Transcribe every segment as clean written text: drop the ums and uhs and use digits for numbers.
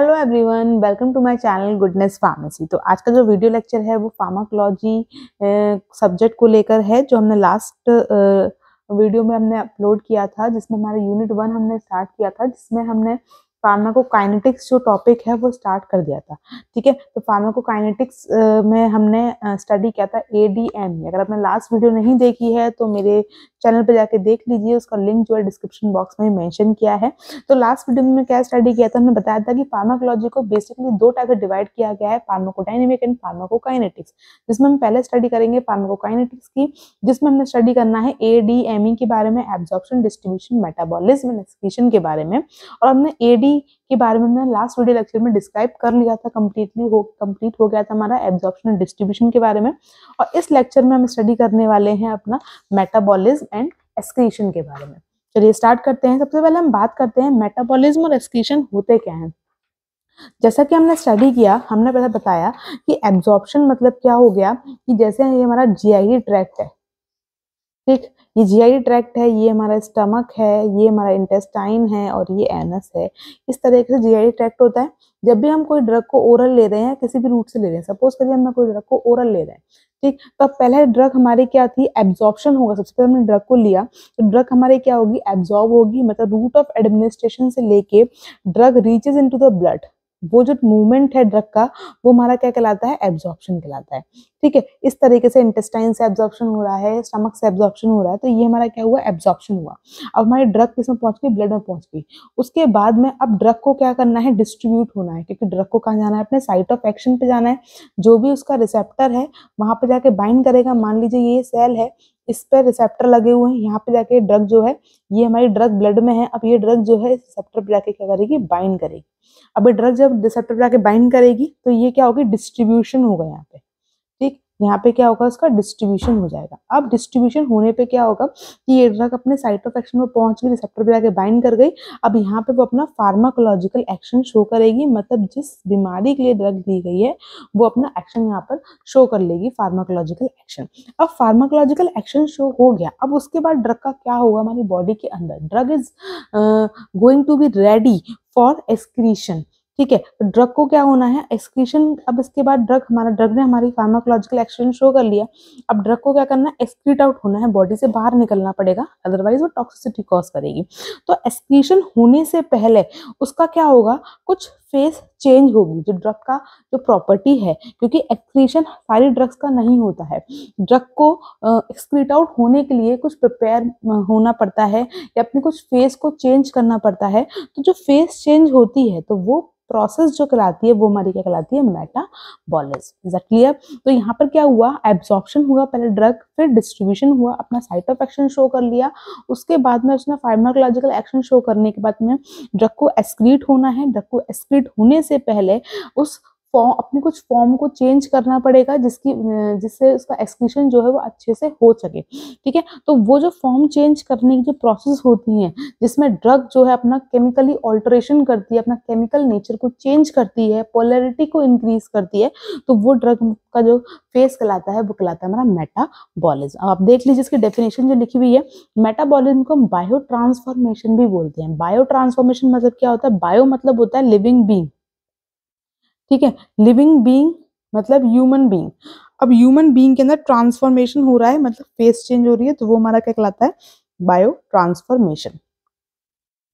Hello everyone, welcome to my channel Goodness Pharmacy. तो आज का जो वीडियो लेक्चर है वो फार्माकोलॉजी सब्जेक्ट को लेकर है, जो हमने लास्ट वीडियो में हमने अपलोड किया था, जिसमें हमारा यूनिट 1 हमने स्टार्ट किया था, जिसमें हमने फार्माकोकाइनेटिक्स जो टॉपिक है वो स्टार्ट कर दिया था। ठीक है, तो फार्माकोकाइनेटिक्स में हमने स्टडी किया था ADME। अगर आपने लास्ट वीडियो नहीं देखी है तो मेरे चैनल पे जाके देख लीजिए, उसका लिंक जो है डिस्क्रिप्शन बॉक्स में मेंशन किया है। तो लास्ट वीडियो में क्या स्टडी किया था, हमने बताया था कि फार्माकोलॉजी को बेसिकली दो टाइप में डिवाइड किया गया है, फार्माकोडायनेमिक एंड फार्माकोकाइनेटिक्स। जिसमें हम पहले स्टडी करेंगे फार्माकोकाइनेटिक्स की, जिसमें हमने स्टडी करना है ADME के बारे में, absorption, distribution, metabolism and excretion के बारे में। और हमने AD के बारे में हमने लास्ट वीडियो लेक्चर में डिस्क्राइब कर लिया था, कंप्लीट हो गया था हमारा एब्जॉर्प्शन एंड डिस्ट्रीब्यूशन के बारे में। और इस लेक्चर में हम स्टडी करने वाले हैं अपना मेटाबॉलिज्म एंड एक्सक्रीशन के बारे में। चलिए स्टार्ट करते हैं। सबसे पहले हम बात करते हैं मेटाबॉलिज्म और एक्सक्रीशन होते क्या हैं। जैसा कि हमने स्टडी किया, हमने पहले बताया कि एब्जॉर्प्शन मतलब क्या हो गया कि जैसे ये हमारा GI ट्रैक्ट है, ठीक, ये GI ट्रैक्ट है, ये हमारा स्टमक है, ये हमारा इंटेस्टाइन है और ये एनस है। इस तरीके से GI ट्रैक्ट होता है। जब भी हम कोई ड्रग को ओरल ले रहे हैं, किसी भी रूट से ले रहे हैं, सपोज करिए हम कोई ड्रग को ओरल ले रहे हैं, ठीक, तो पहले ड्रग हमारी क्या थी, एब्जॉर्प्शन होगा। सबसे पहले हमने ड्रग को लिया तो ड्रग हमारी क्या होगी, एब्जॉर्ब होगी। मतलब रूट ऑफ एडमिनिस्ट्रेशन से लेके drug reaches into the blood, वो जो मूवमेंट है ड्रग का, वो हमारा क्या कहलाता है, एब्जॉर्प्शन कहलाता है। ठीक है, इस तरीके से इंटेस्टाइन से एब्जॉर्प्शन हो रहा है, स्टमक से एब्जॉर्प्शन हो रहा है, तो ये हमारा क्या हुआ, एब्जॉर्प्शन हुआ। अब हमारी ड्रग किसमें पहुंच गई, ब्लड में पहुंच गई। उसके बाद में अब ड्रग को क्या करना है, डिस्ट्रीब्यूट होना है, क्योंकि ड्रग को कहाँ जाना है, अपने साइट ऑफ एक्शन पे जाना है। जो भी उसका रिसेप्टर है वहां पे जाके बाइंड करेगा। मान लीजिए ये सेल है, इस पर रिसेप्टर लगे हुए हैं, यहाँ पे जाके ड्रग जो है, ये हमारी ड्रग ब्लड में है, अब ये ड्रग जो है रिसेप्टर पे जाके क्या करेगी, बाइंड करेगी। अब ये ड्रग जब रिसेप्टर पे जाके बाइंड करेगी तो ये क्या होगी, डिस्ट्रीब्यूशन होगा यहाँ पे। ठीक, यहाँ पे क्या होगा, उसका डिस्ट्रीब्यूशन हो जाएगा। अब डिस्ट्रीब्यूशन होने पे क्या होगा कि ये ड्रग अपने साइट ऑफ एक्शन में पहुंच गई, रिसेप्टर पे जाके बाइंड कर गई। अब यहाँ पे वो अपना फार्माकोलॉजिकल एक्शन शो करेगी, मतलब जिस बीमारी के लिए ड्रग दी गई है वो अपना एक्शन यहाँ पर शो कर लेगी, फार्माकोलॉजिकल एक्शन। अब फार्माकोलॉजिकल एक्शन शो हो गया, अब उसके बाद ड्रग का क्या होगा, हमारी बॉडी के अंदर drug is going to be ready for excretion. ठीक है, तो ड्रग को क्या होना है, एक्सक्रीशन। अब इसके बाद ड्रग ने हमारी फार्माकोलॉजिकल एक्शन शो कर लिया। अब ड्रग को क्या करना है, एक्सक्रीट आउट होना है, बॉडी से बाहर निकलना पड़ेगा, अदरवाइज वो टॉक्सिसिटी कॉज करेगी। तो एक्सक्रीशन होने से पहले उसका क्या होगा, कुछ फेस चेंज होगी, जो ड्रग का जो प्रॉपर्टी है, क्योंकि एक्सक्रीशन सारी ड्रग्स का नहीं होता है। ड्रग को एक्सक्रीट आउट होने के लिए कुछ प्रिपेयर होना पड़ता है, या अपने कुछ फेस को चेंज करना पड़ता है। तो जो फेस चेंज होती है तो वो प्रोसेस जो कहलाती है वो हमारी क्या कहलाती है, मेटाबॉलिज्म। Is that clear? तो यहाँ पर क्या हुआ, एब्जॉर्प्शन हुआ पहले ड्रग, फिर डिस्ट्रीब्यूशन हुआ, अपना साइट ऑफ एक्शन शो कर लिया। उसके बाद में उसने फार्माकोलॉजिकल एक्शन शो करने के बाद में ड्रग को एक्सक्रीट होना है। ड्रग को एक्सक्रीट होने से पहले उस फॉर्म, अपने कुछ फॉर्म को चेंज करना पड़ेगा, जिससे उसका एक्सक्रीशन जो है वो अच्छे से हो सके। ठीक है, तो वो जो फॉर्म चेंज करने की जो प्रोसेस होती है, जिसमें ड्रग जो है अपना केमिकली ऑल्टरेशन करती है, अपना केमिकल नेचर को चेंज करती है, पोलैरिटी को इंक्रीज करती है, तो वो ड्रग का जो फेस कहलाता है वो कहलाता है हमारा मेटाबॉलिज्म। अब आप देख लीजिए इसकी डेफिनेशन जो लिखी हुई है, मेटाबॉलिज्म को हम बायो ट्रांसफॉर्मेशन भी बोलते हैं। बायो ट्रांसफॉर्मेशन मतलब क्या होता है, बायो मतलब होता है लिविंग बीइंग। ठीक है, लिविंग बीइंग मतलब ह्यूमन बीइंग। अब ह्यूमन बीइंग के अंदर ट्रांसफॉर्मेशन हो रहा है, मतलब फेस चेंज हो रही है, तो वो हमारा क्या कहलाता है, बायो ट्रांसफॉर्मेशन।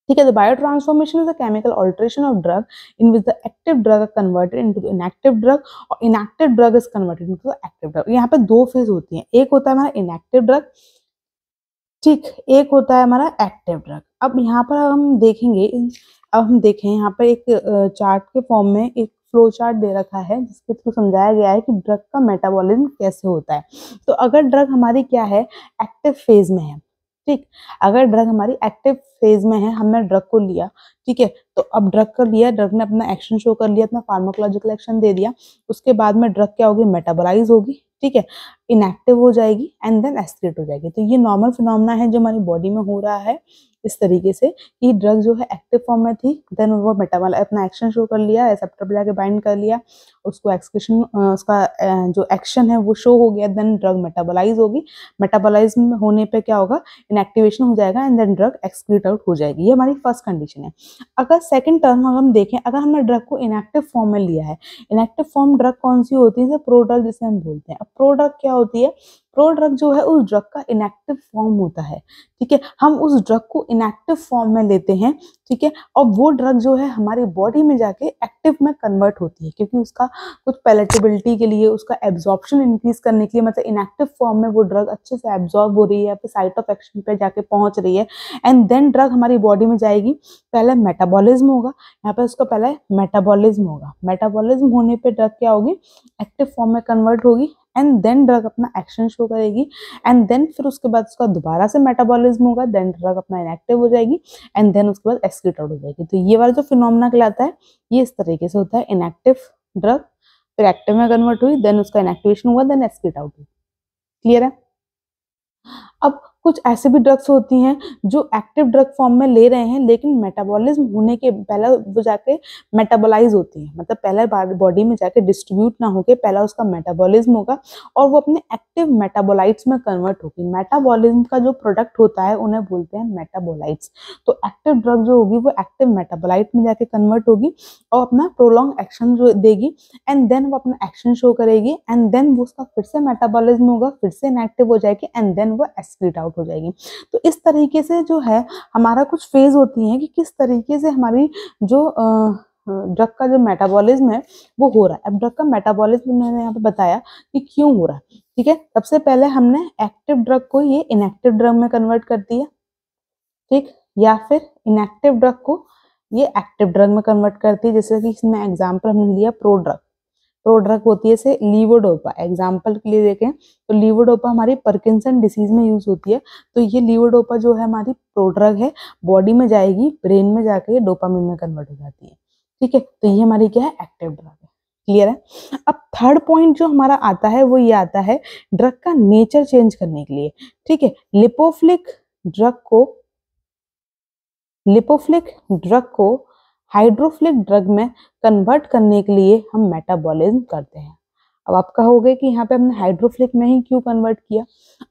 ठीक है, तो bio transformation is a chemical alteration of drug in which the active drug are converted into inactive drug और inactive drug is converted into active drug. यहाँ पे दो फेज होती हैं, एक होता है हमारा इनएक्टिव ड्रग, ठीक, एक होता है हमारा एक्टिव ड्रग। अब यहाँ पर हम देखेंगे, अब हम देखें यहाँ पर एक चार्ट के फॉर्म में एक फ्लो चार्ट दे रखा है, जिसके थ्रू समझाया गया है कि ड्रग का मेटाबॉलिज्म कैसे होता है। तो अगर ड्रग हमारी क्या है, एक्टिव फेज में है, ठीक, अगर ड्रग हमारी एक्टिव फेज में है, हमने ड्रग को लिया, ठीक है, तो अब ड्रग को लिया, ड्रग ने अपना एक्शन शो कर लिया, अपना फार्माकोलॉजिकल एक्शन दे दिया। उसके बाद में ड्रग क्या होगी, मेटाबोलाइज होगी। ठीक है, इनएक्टिव हो जाएगी एंड देन एक्सक्रीट हो जाएगी। तो ये नॉर्मल फिनोमेना है जो हमारी बॉडी में हो रहा है इस तरीके से कि ड्रग जो है एक्टिव फॉर्म में थी, देन वो मेटाबॉल अपना एक्शन शो कर लिया, रिसेप्टर पे जाके बाइंड कर लिया, उसको एक्सक्रीशन उसका जो एक्शन है वो शो हो गया, देन ड्रग मेटाबोलाइज होगी, मेटाबोलाइज होने पे क्या होगा, इनएक्टिवेशन हो जाएगा and then drug excrete out हो जाएगी। ये हमारी फर्स्ट कंडीशन है। अगर सेकंड टर्म हम देखें, अगर हमने ड्रग को इनएक्टिव फॉर्म में लिया है, इनएक्टिव फॉर्म ड्रग कौन सी होती है, प्रो ड्रग जिसे हम बोलते हैं। अब प्रो ड्रग क्या होती है, प्रो ड्रग जो है उस ड्रग का इनएक्टिव फॉर्म होता है, ठीक है, हम उस ड्रग को इनएक्टिव फॉर्म में लेते हैं, ठीक है, और वो ड्रग जो है हमारी बॉडी में जाके एक्टिव में कन्वर्ट होती है, क्योंकि उसका कुछ पैलेटेबिलिटी के लिए, उसका एब्जॉर्प्शन इंक्रीज करने के लिए, मतलब इनएक्टिव फॉर्म में वो ड्रग अच्छे से एब्जॉर्ब हो रही है, फिर साइट ऑफ एक्शन पे जाके पहुंच रही है एंड देन ड्रग हमारी बॉडी में जाएगी। पहले मेटाबॉलिज्म होगा, यहाँ पे उसका पहले मेटाबॉलिज्म होगा, मेटाबॉलिज्म होने पे ड्रग क्या होगी, एक्टिव फॉर्म में कन्वर्ट होगी एंड देन ड्रग अपना एक्शन शो करेगी एंड देन फिर उसके बाद उसका दोबारा से मेटाबॉलिज्म होगा, देन ड्रग अपना इनएक्टिव हो जाएगी एंड देन उसके बाद एक्सक्रीट आउट हो जाएगी। तो ये वाला जो फिनोमेना कहलाता है ये इस तरीके से होता है, इनएक्टिव ड्रग फिर एक्टिव में कन्वर्ट हुई, देन उसका इनएक्टिवेशन हुआ, देन एक्सक्रीट आउट हुई। क्लियर है। अब कुछ ऐसे भी ड्रग्स होती हैं जो एक्टिव ड्रग फॉर्म में ले रहे हैं, लेकिन मेटाबॉलिज्म होने के पहले वो जाके मेटाबोलाइज होती है, मतलब पहले बॉडी में जाके डिस्ट्रीब्यूट ना होके पहला उसका मेटाबॉलिज्म होगा और वो अपने एक्टिव मेटाबोलाइट्स में कन्वर्ट होगी। मेटाबॉलिज्म का जो प्रोडक्ट होता है उन्हें बोलते हैं मेटाबोलाइट्स। तो एक्टिव ड्रग जो होगी वो एक्टिव मेटाबोलाइट में जाके कन्वर्ट होगी और अपना प्रोलॉन्ग एक्शन जो देगी एंड देन वो अपना एक्शन शो करेगी एंड देन वो उसका फिर से मेटाबॉलिज्म होगा, फिर से इनएक्टिव हो जाएगी एंड देन वो एक्सक्रीट आउट हो जाएगी। तो इस तरीके से जो है हमारा कुछ फेज होती है कि किस तरीके से हमारी जो ड्रग का जो मेटाबॉलिज्म है वो हो रहा है। अब ड्रग का मेटाबॉलिज्म मैंने यहाँ पे बताया कि क्यों हो रहा है, ठीक है। सबसे पहले हमने एक्टिव ड्रग को ये इनएक्टिव ड्रग में कन्वर्ट कर दिया, ठीक, या फिर इनएक्टिव ड्रग को ये एक्टिव ड्रग में कन्वर्ट करती है। जैसे कि इसमें एग्जाम्पल हमने लिया प्रो ड्रग, प्रो ड्रग होती है से लीवोडोपा, एग्जाम्पल के लिए देखें तो लीवोडोपा हमारी पार्किंसन डिसीज में यूज होती है। तो ये लीवोडोपा जो है हमारी प्रो ड्रग है, बॉडी में जाएगी, ब्रेन में जाके डोपामिन में कन्वर्ट हो जाती है, ठीक है। तो ये हमारी क्या है, एक्टिव ड्रग है। क्लियर है। अब थर्ड पॉइंट जो हमारा आता है वो ये आता है ड्रग का नेचर चेंज करने के लिए, ठीक है। लिपोफिलिक ड्रग को हाइड्रोफिलिक ड्रग में कन्वर्ट करने के लिए हम मेटाबॉलिज्म करते हैं। अब आप कहोगे कि यहाँ पे हमने हाइड्रोफिलिक में ही क्यों कन्वर्ट किया।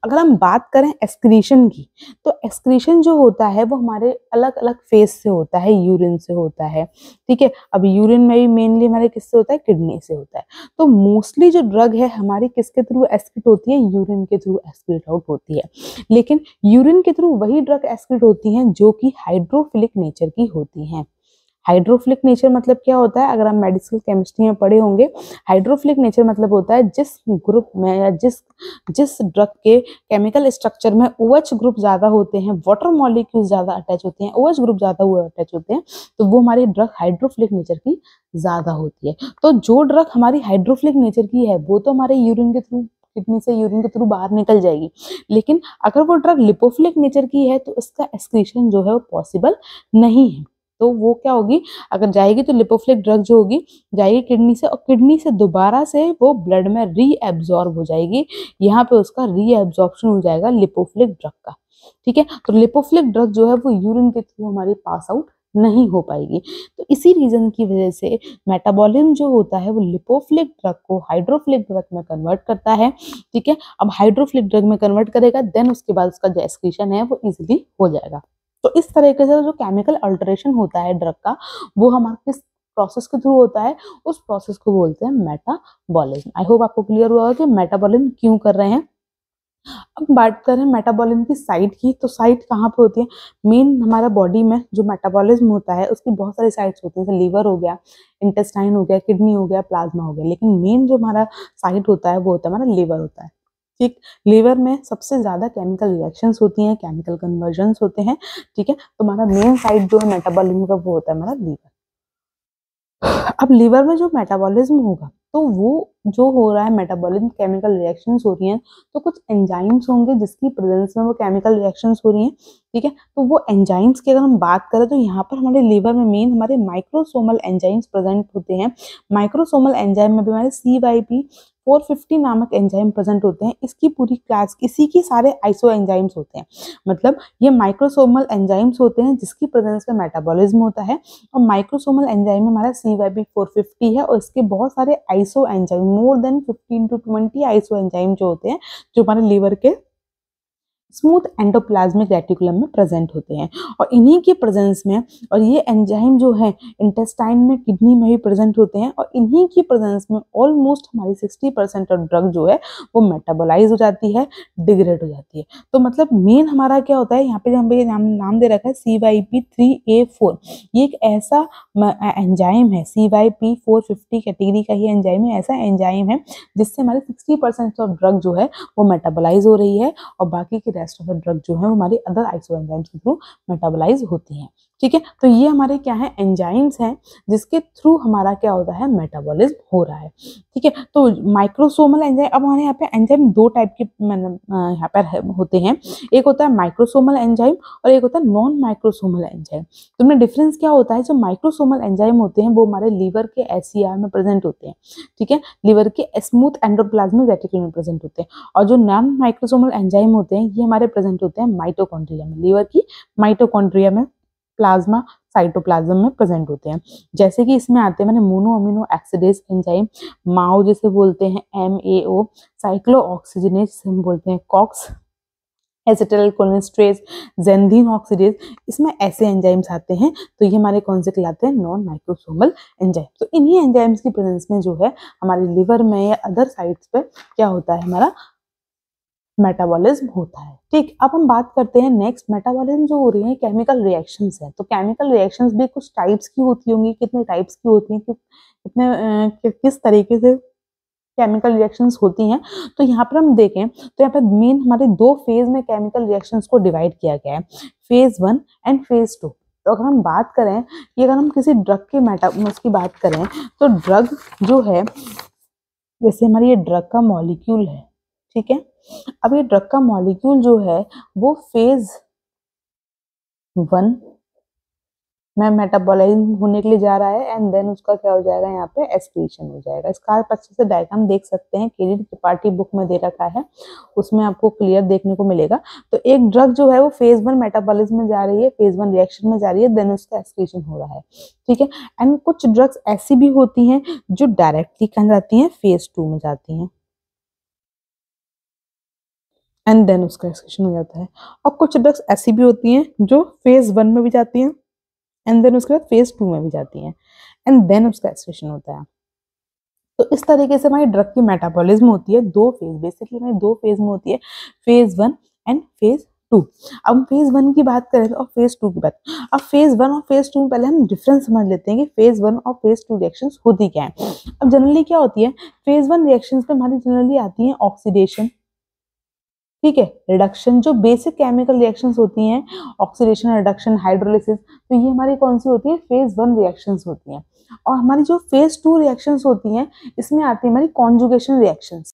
अगर हम बात करें एक्सक्रीशन की, तो एक्सक्रीशन जो होता है वो हमारे अलग अलग फेज से होता है, यूरिन से होता है, ठीक है। अब यूरिन में भी मेनली हमारे किससे होता है, किडनी से होता है। तो मोस्टली जो ड्रग है हमारी किसके थ्रू एक्सक्रीट होती है, यूरिन के थ्रू एक्सक्रीट आउट होती है। लेकिन यूरिन के थ्रू वही ड्रग एक्सक्रीट होती हैं जो कि हाइड्रोफिलिक नेचर की होती हैं। हाइड्रोफिलिक नेचर मतलब क्या होता है, अगर आप मेडिसिनल केमिस्ट्री में पढ़े होंगे, हाइड्रोफिलिक नेचर मतलब होता है जिस ग्रुप में या जिस ड्रग के केमिकल स्ट्रक्चर में OH ग्रुप ज्यादा होते हैं, वाटर मॉलिक्यूल ज्यादा अटैच होते हैं, OH ग्रुप ज्यादा अटैच होते हैं, तो वो हमारी ड्रग हाइड्रोफिलिक नेचर की ज्यादा होती है। तो जो ड्रग हमारी हाइड्रोफिलिक नेचर की है वो तो हमारे यूरिन के थ्रू, किडनी से यूरिन के थ्रू बाहर निकल जाएगी, लेकिन अगर वो ड्रग लिपोफिलिक नेचर की है तो इसका एक्सक्रीशन जो है वो पॉसिबल नहीं है। तो वो क्या होगी, अगर जाएगी तो लिपोफिलिक ड्रग जो होगी जाएगी किडनी से, और किडनी से दोबारा से वो ब्लड में रीएब्जॉर्ब हो जाएगी, यहाँ पे उसका रीएब्जॉर्प्शन हो जाएगा लिपोफिलिक ड्रग का, ठीक है। तो लिपोफिलिक ड्रग जो है वो यूरिन के थ्रू हमारी पास आउट नहीं हो पाएगी। तो इसी रीजन की वजह से मेटाबॉलिज्म जो होता है वो लिपोफिलिक ड्रग को हाइड्रोफिलिक ड्रग में कन्वर्ट करता है, ठीक है। अब हाइड्रोफिलिक ड्रग में कन्वर्ट करेगा, देन उसके बाद उसका जो एक्सक्रीशन है वो इजिली हो जाएगा। तो इस तरीके से जो केमिकल अल्टरेशन होता है ड्रग का, वो हमारे किस प्रोसेस के थ्रू होता है, उस प्रोसेस को बोलते हैं मेटाबॉलिज्म। आई होप आपको क्लियर हुआ कि मेटाबॉलिज्म क्यों कर रहे हैं। अब बात करें मेटाबॉलिज्म की साइट की, तो साइट कहाँ पे होती है, मेन हमारा बॉडी में जो मेटाबॉलिज्म होता है उसकी बहुत सारी साइट्स होती हैं, जैसे लीवर हो गया, इंटेस्टाइन हो गया, किडनी हो गया, प्लाज्मा हो गया, लेकिन मेन जो हमारा साइट होता है वो होता है हमारा लीवर होता है, ठीक। लीवर में सबसे ज्यादा केमिकल रिएक्शंस होती हैं, केमिकल कन्वर्जन्स होते हैं, ठीक है। तो हमारा मेन साइट जो है मेटाबॉलिज्म का वो होता है हमारा लीवर। अब लीवर में जो मेटाबॉलिज्म होगा तो वो जो हो रहा है मेटाबॉलिज्म, केमिकल रिएक्शंस हो रही हैं, तो कुछ एंजाइम्स होंगे जिसकी प्रेजेंस में वो केमिकल रिएक्शंस हो रही हैं। ठीक है, तो वो एंजाइम्स की अगर हम बात करें तो यहाँ पर हमारे लिवर में मेन हमारे माइक्रोसोमल एंजाइम्स प्रेजेंट होते हैं। माइक्रोसोमल एंजाइम में भी हमारे CYP450 नामक एंजाइम प्रेजेंट होते हैं। इसकी पूरी क्लास, इसी के सारे आइसो एंजाइम्स होते हैं। मतलब ये माइक्रोसोमल एंजाइम्स होते हैं जिसकी प्रेजेंस में मेटाबॉलिज्म होता है। और माइक्रोसोमल एंजाइम में हमारा CYP450 है और इसके बहुत सारे iso enzyme, more than 15 to 20 iso enzyme जो होते हैं, जो हमारे लिवर के स्मूथ एंडोप्लाज्मिक रेटिकुलम में प्रेजेंट होते हैं। और इन्हीं के प्रेजेंस में, और ये एंजाइम जो है इंटेस्टाइन में, किडनी में भी प्रेजेंट होते हैं। और इन्हीं की प्रेजेंस में ऑलमोस्ट हमारी 60% ऑफ ड्रग जो है वो मेटाबोलाइज हो जाती है, डिग्रेड हो जाती है। तो मतलब मेन हमारा क्या होता है, यहाँ पे हम नाम दे रखा है CYP3A4। ये एक ऐसा एंजाइम है, CYP450 कैटेगरी का ही एंजाइम है, ऐसा एंजाइम है जिससे हमारी 60% ऑफ ड्रग जो है वो मेटाबोलाइज हो रही है और बाकी के रेस्ट ऑफ द ड्रग जो है वो हमारी अदर आइसो एंजाइम्स के थ्रू मेटाबोलाइज होती हैं। ठीक है, तो ये हमारे क्या है, एंजाइम्स हैं जिसके थ्रू हमारा क्या होता है, मेटाबॉलिज्म हो रहा है। ठीक है, तो माइक्रोसोमल एंजाइम, अब हमारे यहाँ पे एंजाइम दो टाइप के यहाँ पर होते हैं। एक होता है माइक्रोसोमल एंजाइम और एक होता है नॉन माइक्रोसोमल एंजाइम। तो उनमें डिफरेंस क्या होता है, जो माइक्रोसोमल एंजाइम होते हैं वो हमारे लीवर के SCR में प्रेजेंट होते हैं। ठीक है, लीवर के स्मूथ एंडोप्लाज्मिक रेटिकुलम में प्रेजेंट होते हैं। और जो नॉन माइक्रोसोमल एंजाइम होते हैं ये हमारे प्रेजेंट होते हैं माइटोकॉन्ड्रिया में, लीवर की माइटोकॉन्ड्रिया में, प्लाज्मा साइटोप्लाज्म में प्रेजेंट होते हैं। जैसे कि इसमें आते हैं मैंने मोनो अमीनो ऑक्सीडेज एंजाइम, माओ जिसे बोलते हैं MAO, साइक्लोऑक्सीजिनेज जिसे हम बोलते हैं COX, एसिटिल कोलिनेस्ट्रेज, जेंधीन ऑक्सीडेज, इसमें ऐसे एंजाइम्स आते हैं। तो ये हमारे कौन से कहलाते हैं, नॉन माइक्रोसोमल एंजाइम। तो इन्हीं एंजाइम्स की प्रेजेंस में जो है हमारे लिवर में या अदर साइट्स पे क्या होता है, हमारा मेटाबॉलिज्म होता है। ठीक, अब हम बात करते हैं नेक्स्ट, मेटाबॉलिज्म जो हो रही है केमिकल रिएक्शंस है। तो केमिकल रिएक्शंस भी कुछ टाइप्स की होती होंगी, कितने टाइप्स की होती हैं, किस तरीके से केमिकल रिएक्शंस होती हैं। तो यहाँ पर हम देखें तो यहाँ पर मेन हमारे दो फेज में केमिकल रिएक्शंस को डिवाइड किया गया है, फेज 1 एंड फेज 2। तो अगर हम बात करें कि अगर हम किसी ड्रग के उसकी बात करें तो ड्रग जो है, जैसे हमारी ये ड्रग का मॉलिक्यूल है, ठीक है, अब ये ड्रग का मॉलिक्यूल जो है वो फेज 1 में मेटाबोलाइज होने के लिए जा रहा है एंड देन उसका क्या हो जाएगा, यहाँ पे एक्सक्रीशन हो जाएगा। इसका आप अच्छे से डायग्राम देख सकते हैं, केडी त्रिपाठी बुक में दे रखा है, उसमें आपको क्लियर देखने को मिलेगा। तो एक ड्रग जो है वो फेज 1 मेटाबॉलिज्म में जा रही है, फेज 1 रिएक्शन में जा रही है, देन उसका एक्सक्रीशन हो रहा है। ठीक है, एंड कुछ ड्रग्स ऐसी भी होती हैं जो डायरेक्टली कहाँ जाती हैं, फेज 2 में जाती हैं एंड देन उसका एक्सक्रीशन हो जाता है। और कुछ ड्रग्स ऐसी भी होती हैं जो फेज 1 में भी जाती हैं एंड देन उसके बाद फेज 2 में भी जाती हैं एंड देन उसका एक्सक्रीशन होता है। तो इस तरीके से हमारी ड्रग की मेटाबॉलिज्म होती है दो फेज, बेसिकली हमारी दो फेज में होती है, फेज 1 एंड फेज 2। अब फेज 1 की बात करें और फेज 2 की बात, अब फेज 1 और फेज 2 में पहले हम डिफरेंस समझ लेते हैं कि फेज 1 और फेज 2 रिएक्शंस होती क्या है। अब जनरली क्या होती है, फेज 1 रिएक्शंस पे हमारी जनरली आती है ऑक्सीडेशन, ठीक है, रिडक्शन, जो बेसिक केमिकल रिएक्शंस होती हैं, ऑक्सीडेशन, रिडक्शन, हाइड्रोलिसिस, तो ये हमारी कौन सी होती है, फेज 1 रिएक्शंस होती हैं। और हमारी जो फेज 2 रिएक्शंस होती हैं इसमें आती है हमारी कॉन्जुगेशन रिएक्शंस।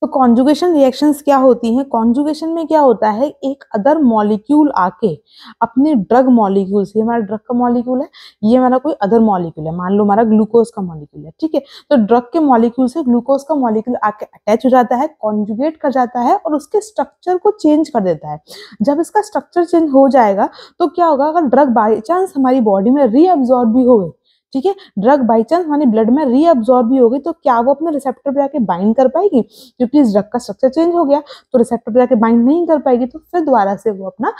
तो कॉन्जुगेशन रिएक्शंस क्या होती हैं, कॉन्जुगेशन में क्या होता है, एक अदर मॉलिक्यूल आके अपने ड्रग मॉलिक्यूल से, हमारा ड्रग का मॉलिक्यूल है, ये हमारा कोई अदर मॉलिक्यूल है, मान लो हमारा ग्लूकोज का मॉलिक्यूल है, ठीक है, तो ड्रग के मॉलिक्यूल से ग्लूकोज का मॉलिक्यूल आके अटैच हो जाता है, कॉन्जुगेट कर जाता है और उसके स्ट्रक्चर को चेंज कर देता है। जब इसका स्ट्रक्चर चेंज हो जाएगा तो क्या होगा, अगर ड्रग बाई चांस हमारी बॉडी में रीअब्सॉर्ब भी हो गई, ठीक है, ड्रग बाई चांस हमारी ब्लड में रीअब्सॉर्ब भी होगी, तो क्या वो अपने रिसेप्टर पे आके बाइंड कर पाएगी, क्योंकि इस ड्रग का स्ट्रक्चर चेंज हो गया तो रिसेप्टर पे आके बाइंड नहीं कर पाएगी, तो फिर दोबारा से वो अपना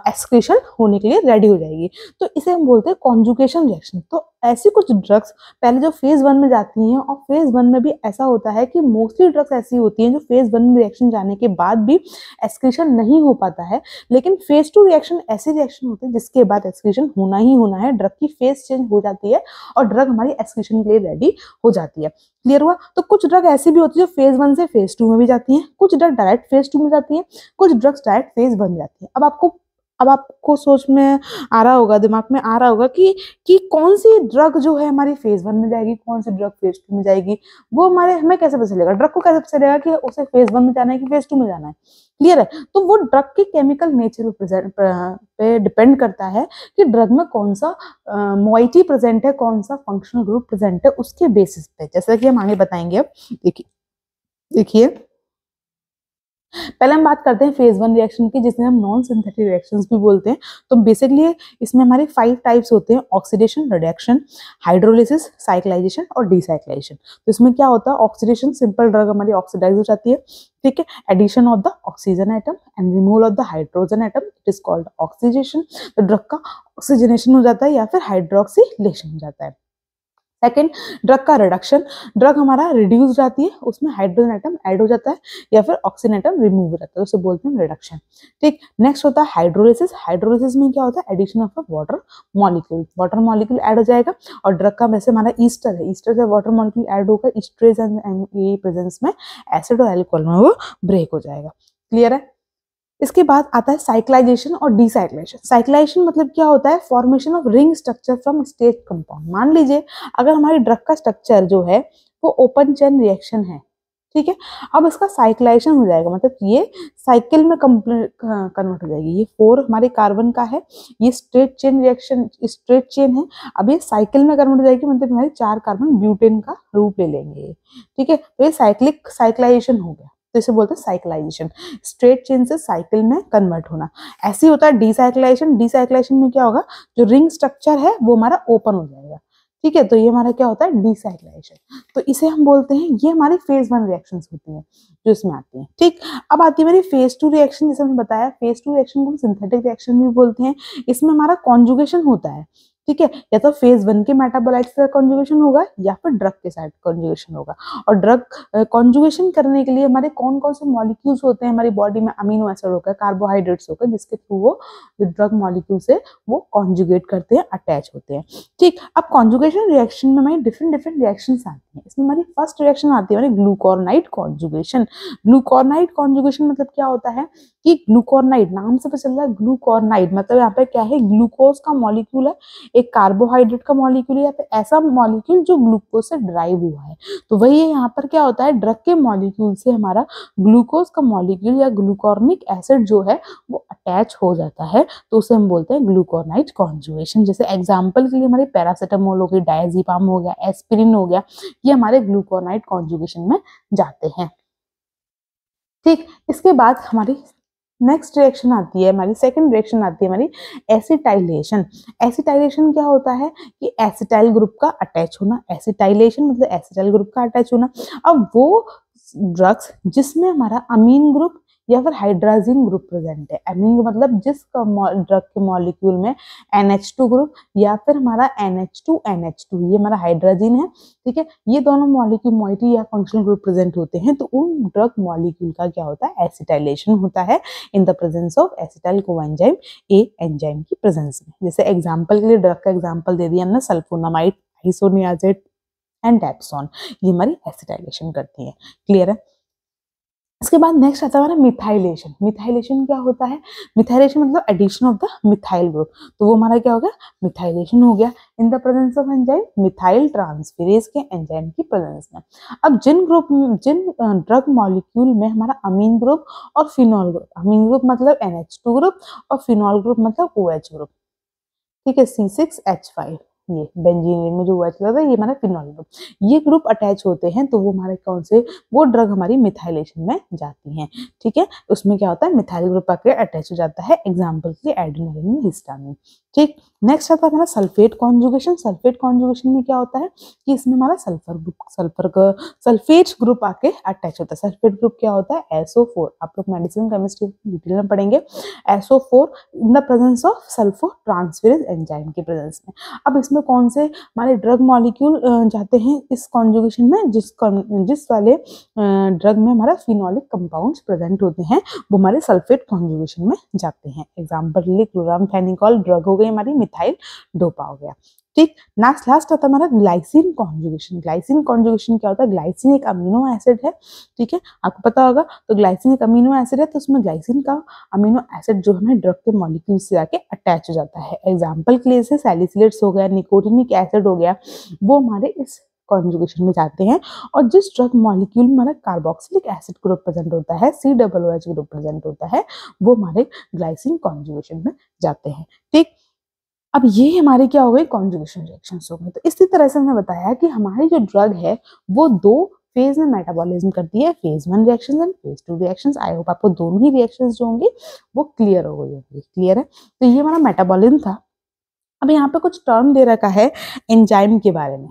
एक्सक्रीशन होने के लिए रेडी हो जाएगी। तो इसे हम बोलते हैं कॉन्जुगेशन रिएक्शन। तो ऐसी कुछ ड्रग्स पहले जो फेज 1 में जाती हैं, और फेज 1 में भी ऐसा होता है कि मोस्टली ड्रग्स ऐसी होती हैं जो फेज 1 में रिएक्शन जाने के बाद भी एक्सक्रीशन नहीं हो पाता है, लेकिन फेज 2 रिएक्शन ऐसे रिएक्शन होते हैं जिसके बाद एक्सक्रीशन होना ही होना है, ड्रग की फेज चेंज हो जाती है और ड्रग हमारी एक्सक्रीशन के लिए रेडी हो जाती है। क्लियर हुआ? तो कुछ ड्रग ऐसी भी होती है जो फेज 1 से फेज 2 में भी जाती हैं, कुछ ड्रग डायरेक्ट फेज 2 में जाती हैं, कुछ ड्रग्स डायरेक्ट फेज 1 में जाती हैं। अब आपको अब आपको सोच में आ रहा होगा, दिमाग में आ रहा होगा कि कौन सी ड्रग जो है हमारी फेज 1 में जाएगी, कौन सी ड्रग फेज 2 में जाएगी। वो हमें कैसे पता चलेगा, ड्रग को कैसे पता चलेगा कि उसे फेज 1 में जाना है कि फेज 2 में जाना है। क्लियर है। तो वो ड्रग के केमिकल नेचर पे डिपेंड करता है कि ड्रग में कौन सा मोइटी प्रेजेंट है, कौन सा फंक्शनल ग्रुप प्रेजेंट है, उसके बेसिस पे, जैसा कि हम आगे बताएंगे। अब देखिए पहले हम बात करते हैं फेज 1 रिएक्शन की, जिसमें हम नॉन सिंथेटिक रिएक्शंस भी बोलते हैं। तो बेसिकली इसमें हमारे 5 टाइप्स होते हैं, ऑक्सीडेशन, रिडक्शन, हाइड्रोलिसिस, साइक्लाइजेशन और डीसाइक्लाइजेशन। तो इसमें क्या होता है, ऑक्सीडेशन, सिंपल ड्रग हमारी ऑक्सीडाइज हो जाती है, ठीक है। Addition of the oxygen atom and removal of the hydrogen atom, it is called oxidation. तो ड्रग का ऑक्सीजनेशन हो जाता है या फिर हाइड्रोक्सिलेशन हो जाता है। सेकेंड, ड्रग का रिडक्शन, ड्रग हमारा रिड्यूस जाती है, उसमें हाइड्रोजन एटम ऐड हो जाता है या फिर ऑक्सीजन एटम रिमूव हो जाता है, उसे बोलते हैं रिडक्शन, ठीक। नेक्स्ट होता है हाइड्रोलिसिस। हाइड्रोलिसिस में क्या होता है, addition of a water molecule add हो जाएगा। और ड्रग का वैसे हमारा ईस्टर है, ईस्टर से वाटर मॉलिक्यूल ऐड होकर ईस्टरेज एंड प्रेजेंस में एसिड और एल्कोहल में वो ब्रेक हो जाएगा। क्लियर है। इसके बाद आता है साइक्लाइजेशन और डीसाइक्लाइजेशन। साइक्लाइजेशन मतलब क्या होता है, formation of ring structure from stage compound. मान लीजिए अगर हमारी ड्रग का स्ट्रक्चर जो है वो ओपन चेन रिएक्शन है, ठीक है। अब इसका साइक्लाइजेशन हो जाएगा, मतलब ये साइकिल में कन्वर्ट हो जाएगी। ये 4 हमारे कार्बन का है, ये straight chain reaction, straight chain है। अब ये साइकिल में कन्वर्ट हो जाएगी, मतलब हमारे 4 कार्बन ब्यूटेन का रूप ले लेंगे, ठीक है। तो ये साइक्लाइजेशन हो गया, तो इसे बोलते हैं साइक्लाइजेशन, स्ट्रेट चेन से साइकिल में कन्वर्ट होना। ऐसे होता है डीसाइक्लाइजेशन। डीसाइक्लाइजेशन में क्या होगा, जो रिंग स्ट्रक्चर है वो हमारा ओपन हो जाएगा, ठीक है। तो ये हमारा क्या होता है, डीसाइक्लाइजेशन। तो इसे हम बोलते हैं, ये हमारी फेज 1 रिएक्शंस होती हैं जो इसमें आती हैं, ठीक। अब आती है मेरी फेज 2 रिएक्शन। जैसे मैंने बताया, फेज 2 रिएक्शन को हम सिंथेटिक रिएक्शन भी बोलते हैं। इसमें हमारा कॉन्जुगेशन होता है, ठीक है। या तो फेज 1 के मेटाबोलाइट से कॉन्जुगेशन होगा या फिर ड्रग के साथ कॉन्जुगेशन होगा। और ड्रग कॉन्जुगेशन करने के लिए हमारे कौन कौन से मॉलिक्यूल्स होते हैं हमारी बॉडी में, अमीनो एसिड होकर, कार्बोहाइड्रेट्स होकर, जिसके थ्रू वो ड्रग मॉलिक्यूल से वो कॉन्जुगेट करते हैं, अटैच होते हैं, ठीक। अब कॉन्जुगेशन रिएक्शन में हमारी डिफरेंट डिफरेंट रिएक्शंस आती हैं। इसमें हमारी फर्स्ट रिएक्शन आती है हमारी ग्लूकोरनाइड कॉन्जुगेशन। ग्लूकोरनाइड कॉन्जुगेशन मतलब क्या होता है कि ग्लूकोरनाइड, नाम से पता चल रहा है ग्लूकोरनाइड मतलब यहाँ पे क्या है, ग्लूकोज का मॉलिक्यूल है, एक कार्बोहाइड्रेट का मॉलिक्यूल है, या फिर ऐसा मॉलिक्यूल जो ग्लूकोज से ड्राइव हुआ है। तो वही है, यहाँ पर क्या होता है, ड्रग के मॉलिक्यूल से हमारा ग्लूकोज का मॉलिक्यूल या ग्लूकोर्निक एसिड जो है वो अटैच हो जाता है, तो उसे हम बोलते हैं ग्लूकोरनाइड कॉन्जुगेशन। जैसे एग्जाम्पल के लिए हमारी पैरासिटामोल हो गई, डायजीपाम हो गया, एस्पिरिन हो गया, ये हमारे ग्लूकोरनाइड कॉन्जुगेशन में जाते हैं, ठीक। इसके बाद हमारी नेक्स्ट रिएक्शन आती है, हमारी सेकंड रिएक्शन आती है हमारी एसिटाइलेशन। एसिटाइलेशन क्या होता है कि एसिटाइल ग्रुप का अटैच होना। एसिटाइलेशन मतलब एसिटाइल ग्रुप का अटैच होना। अब वो ड्रग्स जिसमें हमारा अमीन ग्रुप या फिर हाइड्राजीन ग्रुप प्रेजेंट है, अमीन मतलब जिस ड्रग के मॉलिक्यूल में NH2 ग्रुप या फिर हमारा NH2 ये हमारा हाइड्राजीन है, ठीक है। ये दोनों मॉलिक्यूल मोइटी या फंक्शनल ग्रुप प्रेजेंट होते हैं, तो उन ड्रग मॉलिक्यूल का क्या होता है, एसिटाइलेशन होता है इन the presence of acetyl coenzyme A enzyme की प्रेजेंस में। जैसे एग्जांपल के लिए ड्रग का एग्जांपल दे दिया हमने, सल्फोनामाइड, आइसोनियाजेड एंड डेप्सोन, ये हमारी एसिटाइलेशन करती है। क्लियर है। इसके बाद नेक्स्ट आता है हमारा मिथाइलेशन। मिथाइलेशन क्या होता है, मिथाइलेशन मतलब addition of the methyl group, तो वो हमारा क्या हो गया, मिथाइलेशन हो गया in the presence of enzyme, methyl transferase के एंजाइम की प्रेजेंस में। अब जिन ड्रग मॉलिक्यूल में हमारा अमीन ग्रुप और फिनॉल ग्रुप, अमीन ग्रुप मतलब NH2 ग्रुप और फिनॉल ग्रुप मतलब OH ग्रुप, ठीक है, C6H5, ये बेंजीन रिंग में जो OH लगा है ये हमारा फिनॉल ग्रुप, ये ग्रुप अटैच होते हैं, तो वो हमारे कौन से, वो ड्रग हमारी मिथाइलेशन में जाती हैं, ठीक है। उसमें क्या होता है, मिथाइल ग्रुप आके अटैच हो जाता है, एग्जाम्पल के लिए एडेनिन, हिस्टामिन, ठीक। नेक्स्ट आता है हमारा सल्फेट कॉन्जुगेशन। सल्फेट कॉन्जुगेशन में क्या होता है कि इसमें हमारा सल्फेट ग्रुप आके अटैच होता है। सल्फेट ग्रुप क्या होता है, SO4, आप लोग मेडिसिन केमिस्ट्री डिटेल में पढ़ेंगे, SO4 in the presence of sulpho transferase enzyme के प्रेजेंस में। अब इसमें कौन से हमारे ड्रग मॉलिक्यूल जाते हैं इस कॉन्जुगेशन में, जिस वाले ड्रग में हमारा फिनोलिक कंपाउंड्स प्रेजेंट होते हैं वो हमारे सल्फेट कॉन्जुगेशन में जाते हैं। एग्जाम्पल के लिए क्लोरामफेनिकॉल ड्रग हो गई हमारी, मिथाइल डोपा हो गया, ठीक। लास्ट आता है हमारा ग्लाइसिन कॉन्जुगेशन। ग्लाइसिन कॉन्जुगेशन क्या होता है? ग्लाइसिन एक अमीनो एसिड है, ठीक है, आपको पता होगा। तो ग्लाइसिन एक अमीनो एसिड है, तो उसमें ग्लाइसिन का अमीनो एसिड जो हमें ड्रग के मॉलिक्यूल से जाके अटैच हो जाता है। एग्जाम्पल के लिए जैसे सैलिसिलेट्स हो गया, निकोटिनिक एसिड हो गया, वो हमारे इस कॉन्जुगेशन में जाते हैं। और जिस ड्रग मॉलिक्यूल में हमारा कार्बोक्सिलिक एसिड ग्रुप प्रेजेंट होता है, COOH ग्रुप प्रेजेंट होता है, वो हमारे ग्लाइसिन कॉन्जुगेशन में जाते हैं, ठीक। अब ये हमारे क्या हो गए? कॉन्जुगेशन रिएक्शंस हो गए। तो इसी तरह से हमने बताया कि हमारी जो ड्रग है वो 2 फेज में मेटाबॉलिज्म करती है, phase 1 reactions and phase 2 reactions. I hope आपको दोनों ही रिएक्शंस जो होंगे वो क्लियर हो गई होंगी। क्लियर है? तो ये हमारा मेटाबॉलिज्म था। अब यहाँ पे कुछ टर्म दे रखा है एंजाइम के बारे में,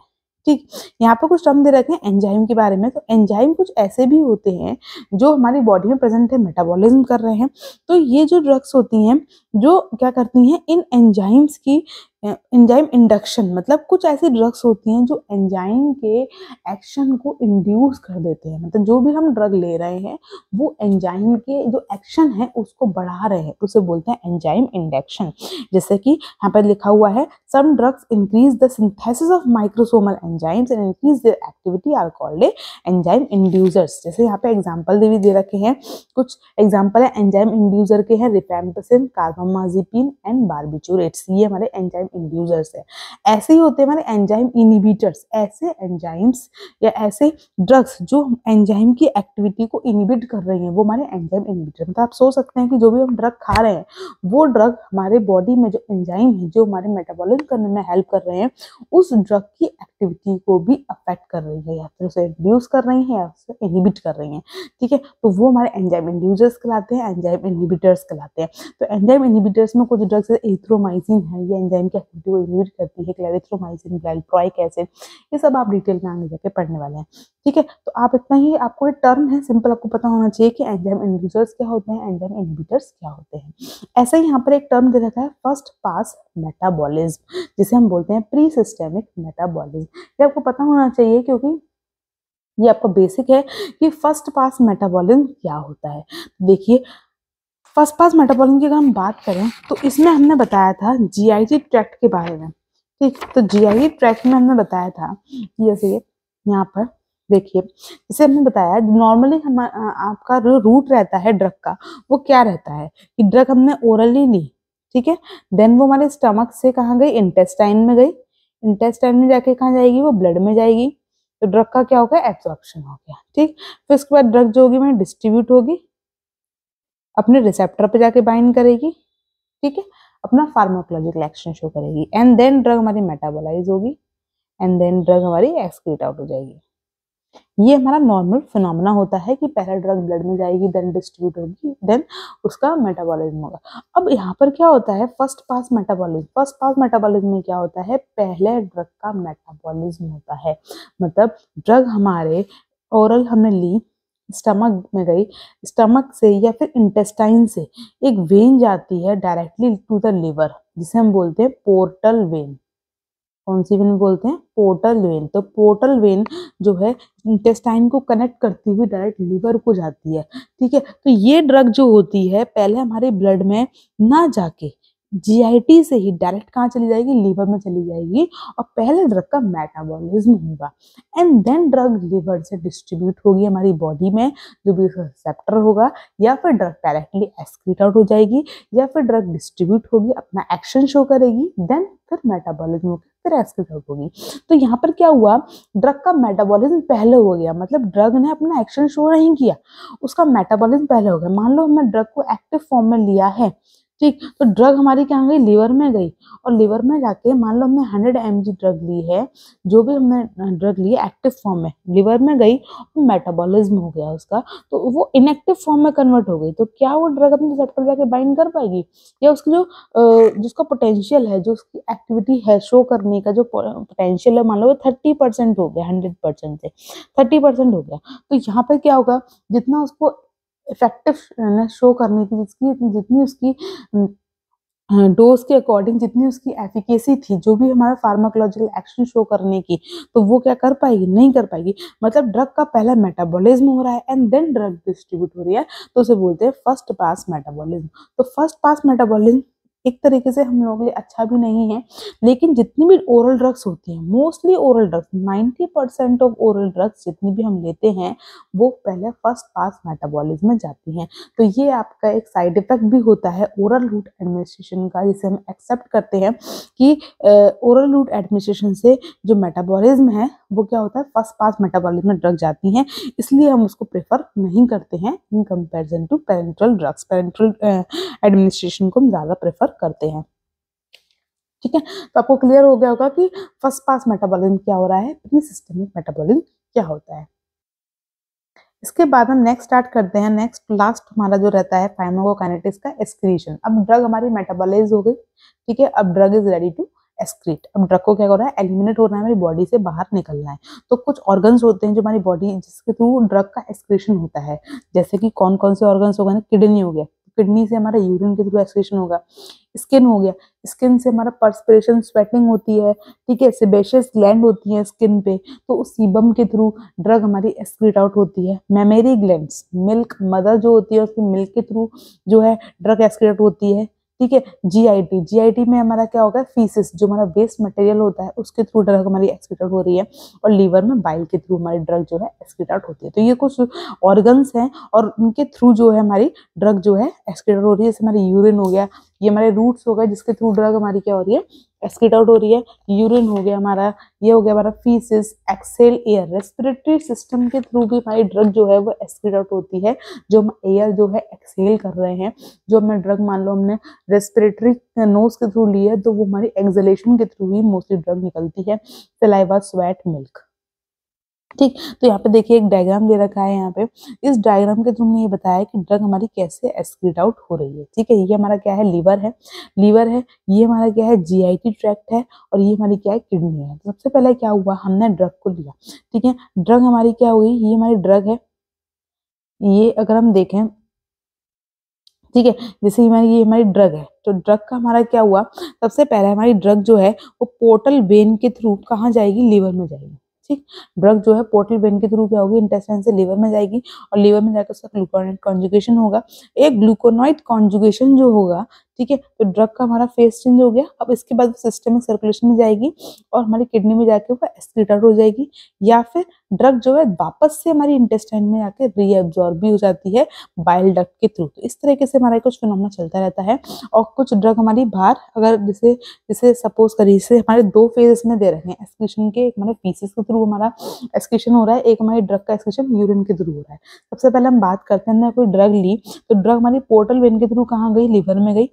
ठीक। यहाँ पे कुछ टर्म दे रखे हैं एंजाइम के बारे में। तो एंजाइम कुछ ऐसे भी होते हैं जो हमारी बॉडी में प्रेजेंट है, मेटाबॉलिज्म कर रहे हैं। तो ये जो ड्रग्स होती हैं जो क्या करती हैं, इन एंजाइम्स की एंजाइम इंडक्शन, मतलब कुछ ऐसी ड्रग्स होती हैं जो एंजाइम के एक्शन को इंड्यूस कर देते हैं। मतलब जो भी हम ड्रग ले रहे हैं वो एंजाइम के जो एक्शन है उसको बढ़ा रहे हैं, उसे बोलते हैं एंजाइम इंडक्शन। जैसे कि यहाँ पर लिखा हुआ है, some drugs increase the synthesis of microsomal enzymes and increase their activity are called enzyme inducers. जैसे यहाँ पे एग्जांपल दे रखे हैं, कुछ एग्जांपल है एंजाइम इंड्यूसर के हैं, रिफैम्पिसिन, कार्बामाजिपिन एंड बार्बिटूरेट्स। ये हमारे एंजाइम इंड्यूसर्स है। ऐसे ही होते हैं हमारे एंजाइम इनहिबिटर्स। ऐसे एंजाइम्स या ऐसे ड्रग्स जो एंजाइम की एक्टिविटी को इनहिबिट कर रही हैं वो हमारे एंजाइम इनहिबिटर। मतलब आप सोच सकते हैं कि जो भी हम ड्रग खा रहे हैं वो ड्रग हमारे बॉडी में जो एंजाइम है जो हमारे मेटाबॉलिज्म करने में हेल्प कर रहे हैं, उस ड्रग की एक्टिविटी को भी अफेक्ट कर रही है, या फिर उसे इंड्यूस कर रही है या उसे इनहिबिट कर रही है, ठीक है। तो वो हमारे एंजाइम इंड्यूसर्स कहलाते हैं, एंजाइम इनहिबिटर्स कहलाते हैं। तो एंजाइम इनहिबिटर्स में कुछ ड्रग्स एरिथ्रोमाइसिन है, ये एंजाइम की एक्टिविटी को इनहिबिट करती है, क्लेरिथ्रोमाइसिन, वैल्प्रोइक एसिड, ये सब आप डिटेल में आगे जाके पढ़ने वाले हैं, ठीक है। तो आप इतना ही, आपको एक टर्म है सिंपल आपको पता होना चाहिए कि एंजाइम इंड्यूसर्स क्या होते हैं, एंजाइम इनहिबिटर्स क्या होते हैं। ऐसे ही यहाँ पर एक टर्म दे रखा है फर्स्ट पास मेटाबॉलिज्म, जिसे हम बोलते हैं प्री सिस्टेमिक मेटाबॉलिज्म। ये आपको पता होना चाहिए क्योंकि ये आपका बेसिक है कि फर्स्ट पास मेटाबॉलिज्म क्या होता है। देखिए, फर्स्ट पास मेटाबॉलिज्म की अगर हम बात करें तो इसमें हमने बताया था जीआईटी ट्रैक्ट के बारे में, ठीक। तो जीआईटी ट्रैक्ट में हमने बताया था कि जैसे यहाँ पर देखिए, जैसे हमने बताया नॉर्मली हम आपका जो रूट रहता है ड्रग का वो क्या रहता है कि ड्रग हमने ओरली ली, ठीक है, देन वो हमारे स्टमक से कहाँ गई? इंटेस्टाइन में गई। इंटेस्टाइन में जाके कहाँ जाएगी? वो ब्लड में जाएगी। तो ड्रग का क्या हो गया? एब्जॉर्प्शन हो गया, ठीक। फिर उसके बाद ड्रग जो होगी वह डिस्ट्रीब्यूट होगी, अपने रिसेप्टर पे जाके बाइंड करेगी, ठीक है, अपना फार्माकोलॉजिकल एक्शन शो करेगी, एंड देन ड्रग हमारी मेटाबोलाइज होगी, एंड देन ड्रग हमारी एक्सक्रीट आउट हो जाएगी। ये हमारा नॉर्मल फिनोमेना होता है कि पहले ड्रग ब्लड में जाएगी, देन डिस्ट्रीब्यूट होगी, देन उसका मेटाबॉलिज्म होगा। अब यहाँ पर क्या होता है? First pass metabolism. First pass metabolism में क्या होता है? पहले ड्रग का मेटाबॉलिज्म होता है। मतलब ड्रग हमारे ओरल हमने ली, स्टमक में गई, स्टमक से या फिर इंटेस्टाइन से एक वेन जाती है डायरेक्टली टू द लिवर, जिसे हम बोलते हैं पोर्टल वेन। कौन सी वेन बोलते हैं? Portal vein. तो पोर्टल वेन जो है इंटेस्टाइन को कनेक्ट करती हुई डायरेक्ट लिवर को जाती है, ठीक है। तो ये ड्रग जो होती है पहले हमारे ब्लड में ना जाके जीआईटी से ही डायरेक्ट कहाँ चली जाएगी? लिवर में चली जाएगी, और पहले ड्रग का मेटाबॉलिज्म होगा, एंड देन ड्रग लिवर से डिस्ट्रीब्यूट होगी हमारी बॉडी में, जो भी उसका रिसेप्टर होगा, या फिर ड्रग डायरेक्टली एक्सक्रीट आउट हो जाएगी, या फिर ड्रग डिस्ट्रीब्यूट होगी, अपना एक्शन शो करेगी, देन फिर मेटाबॉलिज्म होगी, फिर एक्सक्रीट आउट होगी। तो यहाँ पर क्या हुआ? ड्रग का मेटाबॉलिज्म पहले हो गया, मतलब ड्रग ने अपना एक्शन शो नहीं किया, उसका मेटाबॉलिज्म पहले हो गया। मान लो हमने ड्रग को एक्टिव फॉर्म में लिया है, ठीक, तो ड्रग हमारी क्या गई? लिवर में गई, और लिवर में जाके मान लो हमने 100 mg ड्रग ली है, जो भी हमने ड्रग ली है एक्टिव फॉर्म में, लिवर में गई, मेटाबॉलिज्म हो गया उसका, तो वो इनएक्टिव फॉर्म में कन्वर्ट हो गई। तो क्या वो ड्रग अपने रिसेप्टर जाके बाइंड कर पाएगी? या उसकी जो जिसका पोटेंशियल है, जो उसकी एक्टिविटी है शो करने का जो पोटेंशियल है, मान लो वो 30% हो गया, 100% से 30% हो गया, तो यहाँ पर क्या होगा? जितना उसको इफेक्टिव शो करनी थी, जितनी उसकी डोज के अकॉर्डिंग जितनी उसकी एफिकेसी थी, जो भी हमारा फार्माकोलॉजिकल एक्शन शो करने की, तो वो क्या कर पाएगी? नहीं कर पाएगी। मतलब ड्रग का पहला मेटाबॉलिज्म हो रहा है एंड देन ड्रग डिस्ट्रीब्यूट हो रही है, तो उसे बोलते हैं फर्स्ट पास मेटाबॉलिज्म। तो फर्स्ट पास मेटाबॉलिज्म एक तरीके से हम लोगों के लिए अच्छा भी नहीं है। लेकिन जितनी भी ओरल ड्रग्स होती हैं, mostly oral drugs, 90% of oral drugs जितनी भी हम लेते हैं वो पहले फर्स्ट पास मेटाबॉलिज्म में जाती हैं। तो ये आपका एक साइड इफेक्ट भी होता है ओरल रूट एडमिनिस्ट्रेशन का, जिसे हम एक्सेप्ट करते हैं कि ओरल रूट एडमिनिस्ट्रेशन से जो मेटाबॉलिज्म है वो क्या होता है, फर्स्ट पास मेटाबॉलिज्म में ड्रग जाती हैं, इसलिए हम उसको प्रेफर नहीं करते हैं in comparison to parenteral drugs. Parenteral administration को हम ज़्यादा प्रेफर करते हैं। ठीक है, तो आपको क्लियर हो गया होगा कि फर्स्ट पास मेटाबॉलिज्म क्या हो रहा है, प्री सिस्टमिक मेटाबॉलिज्म क्या होता है। इसके बाद हम नेक्स्ट स्टार्ट करते हैं। नेक्स्ट लास्ट हमारा जो रहता है फार्माकोकाइनेटिक्स का एक्सक्रीशन। अब ड्रग हमारी मेटाबॉलाइज हो गई, ठीक है, अब drug is ready to excrete. अब ड्रग को क्या हो रहा है, एलिमिनेट होना है, हमारी बॉडी से बाहर निकलना है। तो कुछ ऑर्गन्स होते हैं जो हमारी बॉडी जिसके थ्रू ड्रग का एक्सक्रीशन होता है, जैसे कि कौन कौन से ऑर्गन्स हो गए ना, किडनी हो गया, किडनी से हमारा यूरिन के थ्रू एक्सक्रीशन होगा। स्किन हो गया, स्किन से हमारा पर्सपिरेशन स्वेटिंग होती है, ठीक है, सेबेशियस ग्लैंड होती है स्किन पे, तो उस सीबम के थ्रू ड्रग हमारी एक्सक्रीट आउट होती है। मेमरी ग्लैंड्स, मिल्क मदर जो होती है उसकी मिल्क के थ्रू जो है ड्रग एक्सक्रीट होती है, ठीक है। जीआईटी, जीआईटी में हमारा क्या होगा, फीसिस जो हमारा वेस्ट मटेरियल होता है उसके थ्रू ड्रग हमारी एक्सक्रीट आउट हो रही है। और लीवर में बाइल के थ्रू हमारी ड्रग जो है एक्सक्रीट आउट होती है। तो ये कुछ ऑर्गन्स हैं और उनके थ्रू जो है हमारी ड्रग जो है एक्सक्रीट आउट हो रही है। जैसे हमारी यूरिन हो गया, ये हमारे रूट्स हो गए जिसके थ्रू ड्रग हमारी क्या हो रही है, एक्सक्रीट आउट हो रही है। यूरिन हो गया हमारा, ये हो गया हमारा faeces, exhale air, respiratory system के थ्रू भी हमारी ड्रग जो है वो एक्सक्रीट आउट होती है। जो हम एयर जो है एक्सेल कर रहे हैं, जो हमें ड्रग मान लो हमने रेस्पिरेटरी नोज के थ्रू ली है, तो वो हमारी एक्सलेशन के थ्रू ही मोस्टली ड्रग निकलती है। सलाइवा, स्वेट, मिल्क, ठीक। तो यहाँ पे देखिए एक डायग्राम दे रखा है यहाँ पे। इस डायग्राम के थ्रू हमने ये बताया कि ड्रग हमारी कैसे एक्सक्रीट आउट हो रही है, ठीक है। ये हमारा क्या है, लीवर है, लीवर है, ये हमारा क्या है, जीआईटी ट्रैक्ट है, और ये हमारी क्या है, किडनी है। तो सबसे पहले क्या हुआ, हमने ड्रग को लिया, ठीक है, ड्रग हमारी क्या हुई, ये हमारी ड्रग है, ये अगर हम देखें, ठीक है, जैसे हमारी ये हमारी ड्रग है, तो ड्रग का हमारा क्या हुआ, सबसे पहले हमारी ड्रग जो है वो पोर्टल वेन के थ्रू कहाँ जाएगी, लीवर में जाएगी, ठीक। ड्रग जो है पोर्टल वेन के थ्रू क्या होगी, इंटेस्टाइन से लीवर में जाएगी, और लीवर में जाकर उसका ग्लूकोनाइड कॉन्जुगेशन होगा। एक ग्लूकोनाइड कॉन्जुगेशन जो होगा, ठीक है, तो ड्रग का हमारा फेस चेंज हो गया। अब इसके बाद सिस्टमिक सर्कुलेशन में जाएगी और हमारी किडनी में जाके वो एक्सक्रीट आउट हो जाएगी, या फिर ड्रग जो है वापस से हमारी इंटेस्टाइन में जाके रीअब्जॉर्ब भी हो जाती है बाइल डक्ट के थ्रू। तो इस तरीके से हमारा कुछ फिनोमेना चलता रहता है। और कुछ ड्रग हमारी बाहर, अगर जैसे जैसे सपोज करिए, जैसे हमारे दो फेजेस में दे रखे हैं एक्सक्रीशन के, एक हमारे फीसेस के थ्रू हमारा एक्सक्रीशन हो रहा है, एक हमारी ड्रग का एक्सक्रीशन यूरिन के थ्रू हो रहा है। सबसे पहले हम बात करते हैं, हमने कोई ड्रग ली तो ड्रग हमारी पोर्टल वेन के थ्रू कहाँ गई, लीवर में गई,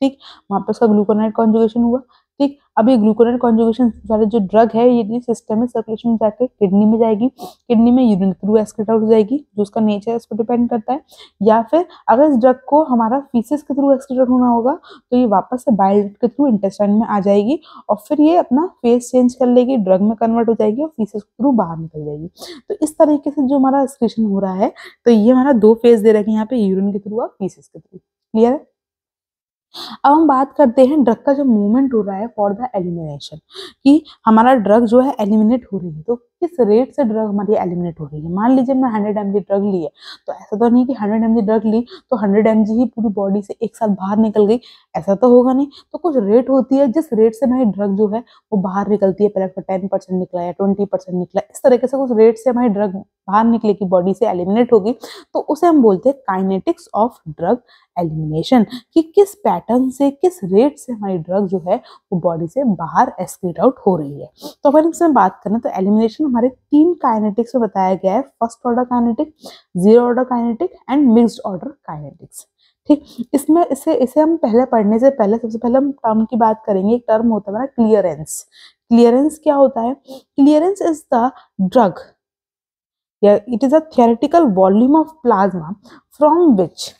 ठीक, वहां पर उसका ग्लूकोनाइड कॉन्जुगेशन हुआ, ठीक। अब ये ग्लूकोनाइड कॉन्जुगेशन वाले जो ड्रग है ये सिस्टमिक सर्कुलेशन में जाके किडनी में जाएगी, किडनी में यूरिन के थ्रू एक्सक्रीट आउट हो जाएगी, जो उसका नेचर है उस पर डिपेंड करता है। या फिर अगर इस ड्रग को हमारा फीसेस के थ्रू एक्सक्रीट आउट होना होगा तो ये वापस से बाइल डक्ट के थ्रू इंटेस्टाइन में आ जाएगी, और फिर ये अपना फेस चेंज कर लेगी, ड्रग में कन्वर्ट हो जाएगी और फीसेस के थ्रू बाहर निकल जाएगी। तो इस तरीके से जो हमारा एक्सक्रीशन हो रहा है, तो ये हमारा दो फेज दे रखे हैं यहाँ पे, यूरिन के थ्रू और फीसेस के थ्रू। क्लियर है। अब हम बात करते हैं ड्रग का जो मूवमेंट हो रहा है फॉर द एलिमिनेशन, कि हमारा ड्रग जो है एलिमिनेट हो रही है, तो किस रेट से ड्रग हमारी एलिमिनेट हो रही है। मान लीजिए मैं 100 mg ड्रग ली है, तो ऐसा तो नहीं कि 100 mg ड्रग ली तो 100 mg ही पूरी बॉडी से एक साथ बाहर निकल गई, ऐसा तो होगा नहीं। तो कुछ रेट होती है जिस रेट से हमारी ड्रग जो है वो बाहर निकलती है, पहले 10% निकला या 20% निकला, इस तरीके से कुछ रेट से हमारी ड्रग बाहर निकलेगी, बॉडी से एलिमिनेट होगी, तो उसे हम बोलते हैं काइनेटिक्स ऑफ ड्रग एलिमिनेशन, कि किस पैटर्न से, किस रेट से हमारी ड्रग जो है वो बॉडी से बाहर एक्सक्रीट आउट हो रही है। तो अगर इसमें बात करें तो एलिमिनेशन हमारे 3 काइनेटिक्स में बताया गया है, first order kinetic, zero order kinetic and mixed order kinetics, ठीक। इसमें इसे हम पहले पढ़ने से पहले सबसे पहले हम टर्म की बात करेंगे। एक टर्म होता है क्लियरेंस। क्लियरेंस क्या होता है, clearance is the drug, it is a theoretical volume of plasma from which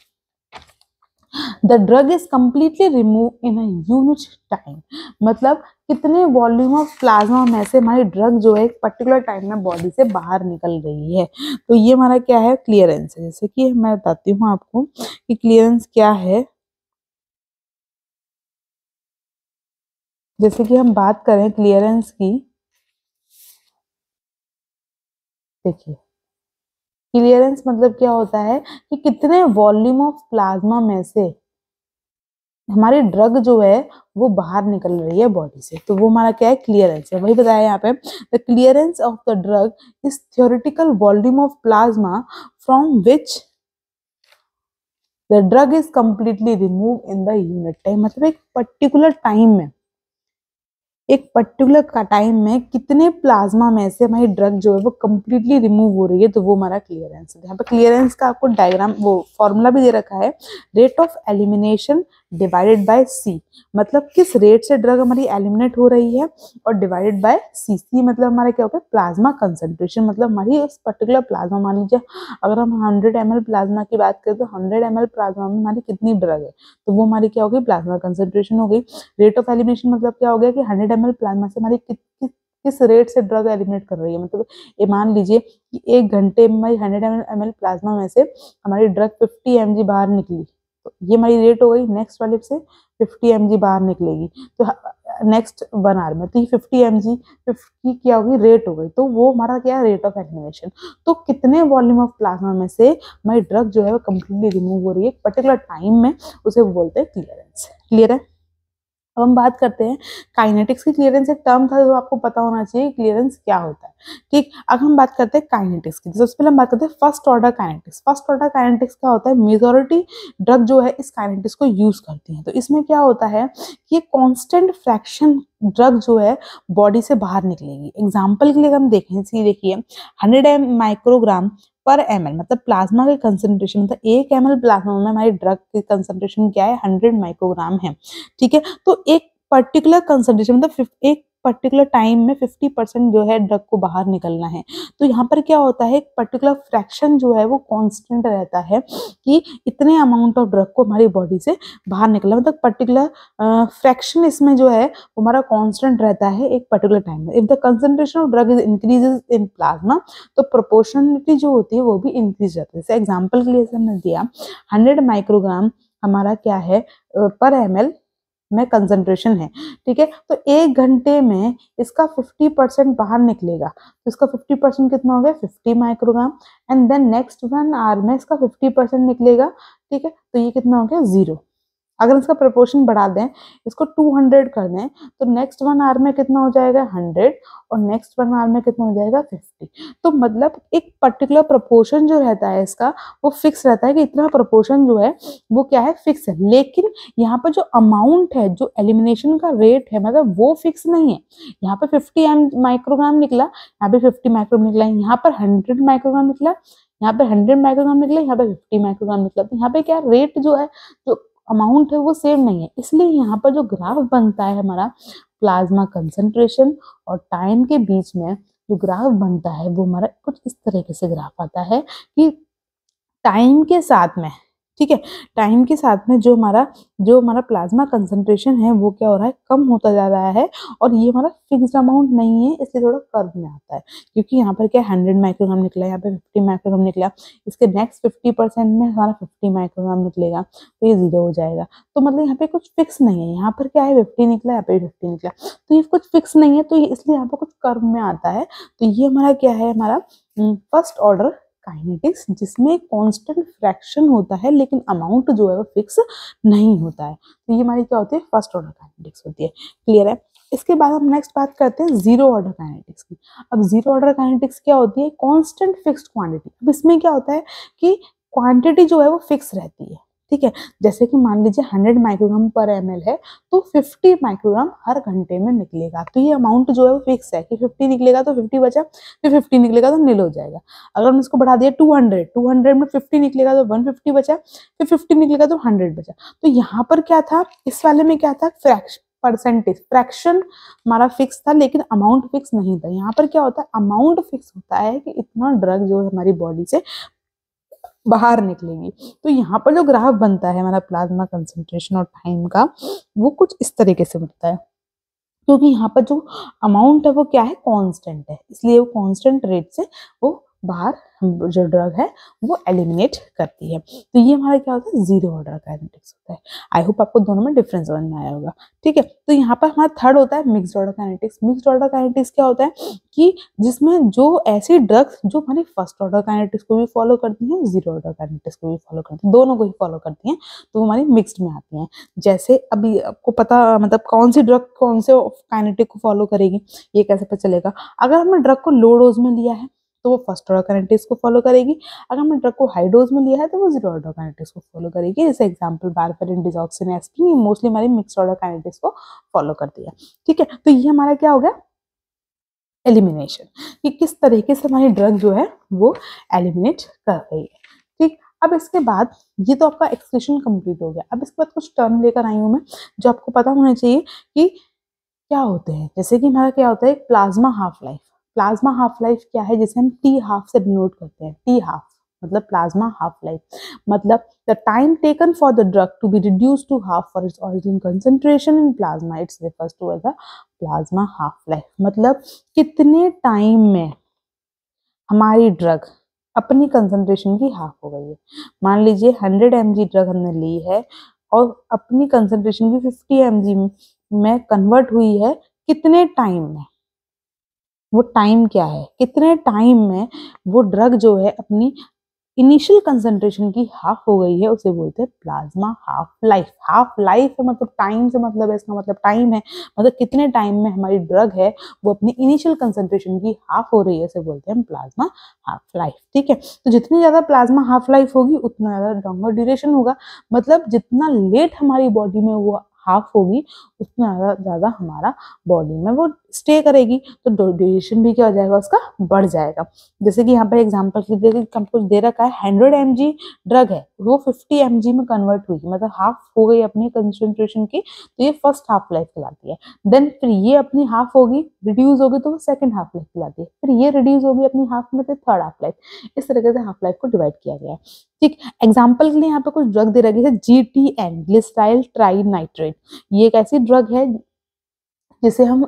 the drug is completely remove in a unit time. मतलब कितने वॉल्यूम ऑफ प्लाज्मा में से हमारी ड्रग जो है एक पर्टिकुलर टाइम में बॉडी से बाहर निकल रही है, तो ये हमारा क्या है, क्लियरेंस है। जैसे कि मैं बताती हूँ आपको कि क्लियरेंस क्या है। जैसे कि हम बात करें क्लियरेंस की, देखिए क्लियरेंस मतलब क्या होता है कि कितने वॉल्यूम ऑफ प्लाज्मा में से हमारी ड्रग जो है वो बाहर निकल रही है बॉडी से, तो वो हमारा क्या है, क्लियरेंस है। वही बताया यहाँ पे, the clearance of the drug is theoretical volume of plasma from which the drug is completely remove in the unit time. मतलब एक पर्टिकुलर टाइम में, एक पर्टिकुलर का टाइम में कितने प्लाज्मा में से हमारी ड्रग जो है वो कंप्लीटली रिमूव हो रही है, तो वो हमारा क्लियरेंस है। यहाँ पे क्लियरेंस का आपको डायग्राम, वो फॉर्मूला भी दे रखा है, rate of elimination divided by C. मतलब किस रेट से ड्रग हमारी एलिमिनेट हो रही है, और डिवाइडेड बाय सी। सी मतलब हमारा क्या होगा, प्लाज्मा कंसंट्रेशन। मतलब हमारी उस पर्टिकुलर प्लाज्मा, मान लीजिए अगर हम 100 ml प्लाज्मा की बात करें, तो 100 ml प्लाज्मा में हमारी कितनी ड्रग है, तो वो हमारी क्या होगी, प्लाज्मा कंसंट्रेशन हो गई। रेट ऑफ एलिमिनेशन मतलब क्या हो गया कि 100 ml प्लाज्मा से हमारी किस रेट से ड्रग एलिमिनेट कर रही है। मतलब ये मान लीजिए कि 1 घंटे में 100 ml प्लाज्मा में से हमारी ड्रग 50 mg बाहर निकली, तो ये हमारी रेट हो गई। नेक्स्ट वाले से 50 mg बाहर निकलेगी, तो नेक्स्ट 1 आवर में, तो ये 50 mg 50 क्या होगी, रेट हो गई। तो वो हमारा क्या है, रेट ऑफ एलिमिनेशन। तो कितने वॉल्यूम ऑफ प्लाज्मा में से हमारी ड्रग जो है वो कम्प्लीटली रिमूव हो रही है पर्टिकुलर टाइम में, उसे बोलते हैं क्लियरेंस। क्लियर है। अब हम बात करते हैं काइनेटिक्स की। क्लियरेंस एक टर्म था जो आपको पता होना चाहिए क्लियरेंस क्या होता है। ठीक, अब हम बात करते हैं काइनेटिक्स की। सबसे पहले हम बात करते हैं first order kinetics. First order kinetics क्या होता है, मेजॉरिटी ड्रग जो है इस काइनेटिक्स को यूज करती है। तो इसमें क्या होता है कि कांस्टेंट फ्रैक्शन ड्रग जो है बॉडी से बाहर निकलेगी। एग्जाम्पल के लिए हम देखें, देखिए 100 माइक्रोग्राम पर ml, मतलब प्लाज्मा के कंसंट्रेशन, मतलब 1 ml प्लाज्मा में हमारी ड्रग की कंसंट्रेशन क्या है, 100 माइक्रोग्राम है। ठीक है, तो एक पर्टिकुलर कंसंट्रेशन, मतलब एक पर्टिकुलर टाइम में 50% जो है ड्रग को बाहर निकलना है। तो यहाँ पर क्या होता है, एक पर्टिकुलर फ्रैक्शन जो है वो कांस्टेंट रहता है कि इतने अमाउंट ऑफ ड्रग को हमारी बॉडी से बाहर निकलना, मतलब पर्टिकुलर फ्रैक्शन इसमें जो है वो हमारा कांस्टेंट रहता है एक पर्टिकुलर टाइम में। If the concentration of drug is increases in plasma, तो प्रोपोर्शनलिटी जो होती है वो भी इंक्रीज जाती है। जैसे एग्जाम्पल के लिए हमने दिया 100 माइक्रोग्राम हमारा क्या है पर ml में कंसंट्रेशन है। ठीक है, तो 1 घंटे में इसका 50% बाहर निकलेगा, तो इसका 50% कितना हो गया, 50 microgram. And then next 1 hour में इसका 50% निकलेगा। ठीक है, तो ये कितना हो गया, 0। अगर इसका प्रपोर्शन बढ़ा दें, इसको 200 कर दें, तो नेक्स्ट 1 आवर में कितना हो जाएगा, 100, और नेक्स्ट 1 आवर में कितना हो जाएगा, 50। तो मतलब एक पर्टिकुलर प्रपोर्शन जो रहता है इसका वो फिक्स रहता है कि इतना प्रपोर्शन जो है वो क्या है, फिक्स है। लेकिन यहाँ पर जो अमाउंट है, जो एलिमिनेशन का रेट है, मतलब वो फिक्स नहीं है। यहाँ पे 50 माइक्रोग्राम निकला, यहाँ पे 50 माइक्रोग्राम निकला, यहाँ पर 100 माइक्रोग्राम निकला, यहाँ पे 100 माइक्रोग्राम निकला, यहाँ पे 50 माइक्रोग्राम निकला। तो यहाँ पे क्या रेट जो है, जो अमाउंट है वो सेम नहीं है। इसलिए यहाँ पर जो ग्राफ बनता है हमारा प्लाज्मा कंसंट्रेशन और टाइम के बीच में जो ग्राफ बनता है वो हमारा कुछ इस तरीके से ग्राफ आता है कि टाइम के साथ में, ठीक है, टाइम के साथ में जो हमारा प्लाज्मा कंसंट्रेशन है वो क्या हो रहा है, कम होता जा रहा है। और ये हमारा फिक्स्ड अमाउंट नहीं है, इसलिए थोड़ा कर्व में आता है। क्योंकि यहाँ पर क्या 100 माइक्रोग्राम निकला, यहाँ पे 50 माइक्रोग्राम निकला, इसके नेक्स्ट 50% में हमारा 50 माइक्रोग्राम निकलेगा, तो ये 0 हो जाएगा। तो मतलब यहाँ पे कुछ फिक्स नहीं है, यहाँ पर क्या है 50 निकला, यहाँ पे 50 निकला, तो ये कुछ फिक्स नहीं है, तो ये इसलिए यहाँ पर कुछ कर्व में आता है। तो ये हमारा क्या है, हमारा फर्स्ट ऑर्डर काइनेटिक्स, जिसमें कांस्टेंट फ्रैक्शन होता है लेकिन अमाउंट जो है वो फिक्स नहीं होता है। तो ये हमारी क्या होती है, फर्स्ट ऑर्डर काइनेटिक्स होती है। क्लियर है। इसके बाद हम नेक्स्ट बात करते हैं जीरो ऑर्डर काइनेटिक्स की। अब जीरो ऑर्डर काइनेटिक्स क्या होती है, कांस्टेंट फिक्स्ड क्वांटिटी। अब इसमें क्या होता है कि क्वांटिटी जो है वो फिक्स रहती है। ठीक है, जैसे कि मान लीजिए 100 माइक्रोग्राम पर ml है, तो 50 माइक्रोग्राम हर घंटे में निकलेगा। तो ये अमाउंट जो है वो फिक्स है कि 50 निकलेगा तो 50 बचा, फिर 50 निकलेगा तो निल हो जाएगा। अगर हम इसको बढ़ा दिए 200 में 50 निकलेगा तो 150 बचा, फिर 50 निकलेगा तो 100 बचा। तो यहाँ पर क्या था, इस वाले में क्या था, परसेंटेज फ्रैक्शन हमारा फिक्स था लेकिन अमाउंट फिक्स नहीं था। यहाँ पर क्या होता है, अमाउंट फिक्स होता है कि इतना ड्रग जो है हमारी बॉडी से बाहर निकलेगी। तो यहाँ पर जो ग्राफ बनता है हमारा प्लाज्मा कंसंट्रेशन और टाइम का, वो कुछ इस तरीके से बनता है। क्योंकि यहाँ पर जो अमाउंट है वो क्या है, कांस्टेंट है, इसलिए वो कांस्टेंट रेट से वो बाहर जो ड्रग है वो एलिमिनेट करती है। तो ये हमारा क्या होता है, जीरो ऑर्डर काइनेटिक्स होता है। आई होप आपको दोनों में डिफरेंस समझ में आया होगा। ठीक है, तो यहाँ पर हमारा थर्ड होता है mixed order kinetics. Mixed order kinetics क्या होता है कि जिसमें जो ऐसी ड्रग्स जो हमारी फर्स्ट ऑर्डर काइनेटिक्स को भी फॉलो करती हैं, जीरो ऑर्डर काइनेटिक्स को भी फॉलो करती हैं, दोनों को ही फॉलो करती हैं, तो हमारी मिक्स्ड में आती हैं। जैसे अभी आपको पता मतलब कौन सी ड्रग कौन से काइनेटिक को फॉलो करेगी, ये कैसे पता चलेगा? अगर हमने ड्रग को लो डोज में लिया है तो वो फर्स्ट ऑर्डर काइनेटिक्स को फॉलो करेगी। अगर हमने ड्रग को हाई डोज में लिया है तो वो जीरो ऑर्डर काइनेटिक्स को फॉलो करेगी। जैसे एग्जांपल वारफेरिन, डिसऑक्सिन, एस्पिरिन, ये मोस्टली हमारी मिक्स्ड ऑर्डर काइनेटिक्स को फॉलो करती है। ठीक है, तो ये हमारा क्या हो गया, एलिमिनेशन, कि किस तरीके से हमारी ड्रग जो है वो एलिमिनेट कर रही है। ठीक, अब इसके बाद ये तो आपका एक्सक्रीशन कंप्लीट हो गया। अब इसके बाद कुछ टर्म लेकर आई हूँ मैं जो आपको पता होना चाहिए कि क्या होते हैं। जैसे कि हमारा क्या होता है, plasma half life. Plasma half life क्या है, जिसे हम टी हाफ से डिनोट करते हैं। टी हाफ मतलब प्लाज्मा हाफ लाइफ, मतलब the time taken for the drug to be reduce to half for its original concentration in plasma, its refers to as a plasma half life. मतलब कितने time में हमारी drug अपनी concentration की half हो गई है। मान लीजिए 100 mg ड्रग हमने ली है और अपनी कंसंट्रेशन की 50 mg में कन्वर्ट हुई है, कितने टाइम में, वो टाइम क्या है, कितने टाइम में वो ड्रग जो है अपनी इनिशियल कंसंट्रेशन की हाफ हो गई है, उसे बोलते हैं plasma half life. Half life है मतलब टाइम से मतलब है, इसका मतलब टाइम है, मतलब कितने टाइम में हमारी ड्रग है वो अपनी इनिशियल कंसंट्रेशन की हाफ हो रही है, उसे बोलते हैं प्लाज्मा हाफ लाइफ। ठीक है, तो जितनी ज्यादा प्लाज्मा हाफ लाइफ होगी उतना ज्यादा लॉन्गर ड्यूरेशन होगा। मतलब जितना लेट हमारी बॉडी में वो हाफ होगी उतना ज्यादा हमारा बॉडी में वो स्टे करेगी, तो ड्यूरेशन भी क्या हो जाएगा, उसका बढ़ जाएगा। जैसे कि यहाँ पर एग्जांपल के लिए कुछ दे रखा है, 100 mg ड्रग है वो 50 mg में कन्वर्ट हुई, मतलब हाफ हो गई अपनी कंसंट्रेशन की, तो ये फर्स्ट हाफ लाइफ कहलाती है। देन फिर ये अपनी हाफ होगी, रिड्यूस होगी, तो वो सेकंड हाफ लाइफ कहलाती है। फिर ये रिड्यूस होगी अपनी हाफ में, तो थर्ड हाफ लाइफ। इस तरीके से हाफ लाइफ को डिवाइड किया गया है। ठीक, एग्जाम्पल के लिए यहाँ पे कुछ ड्रग दे रखी है, GTN, ग्लिसराइल ट्राइनाइट्रेट। ये एक ऐसी ड्रग है जिसे हम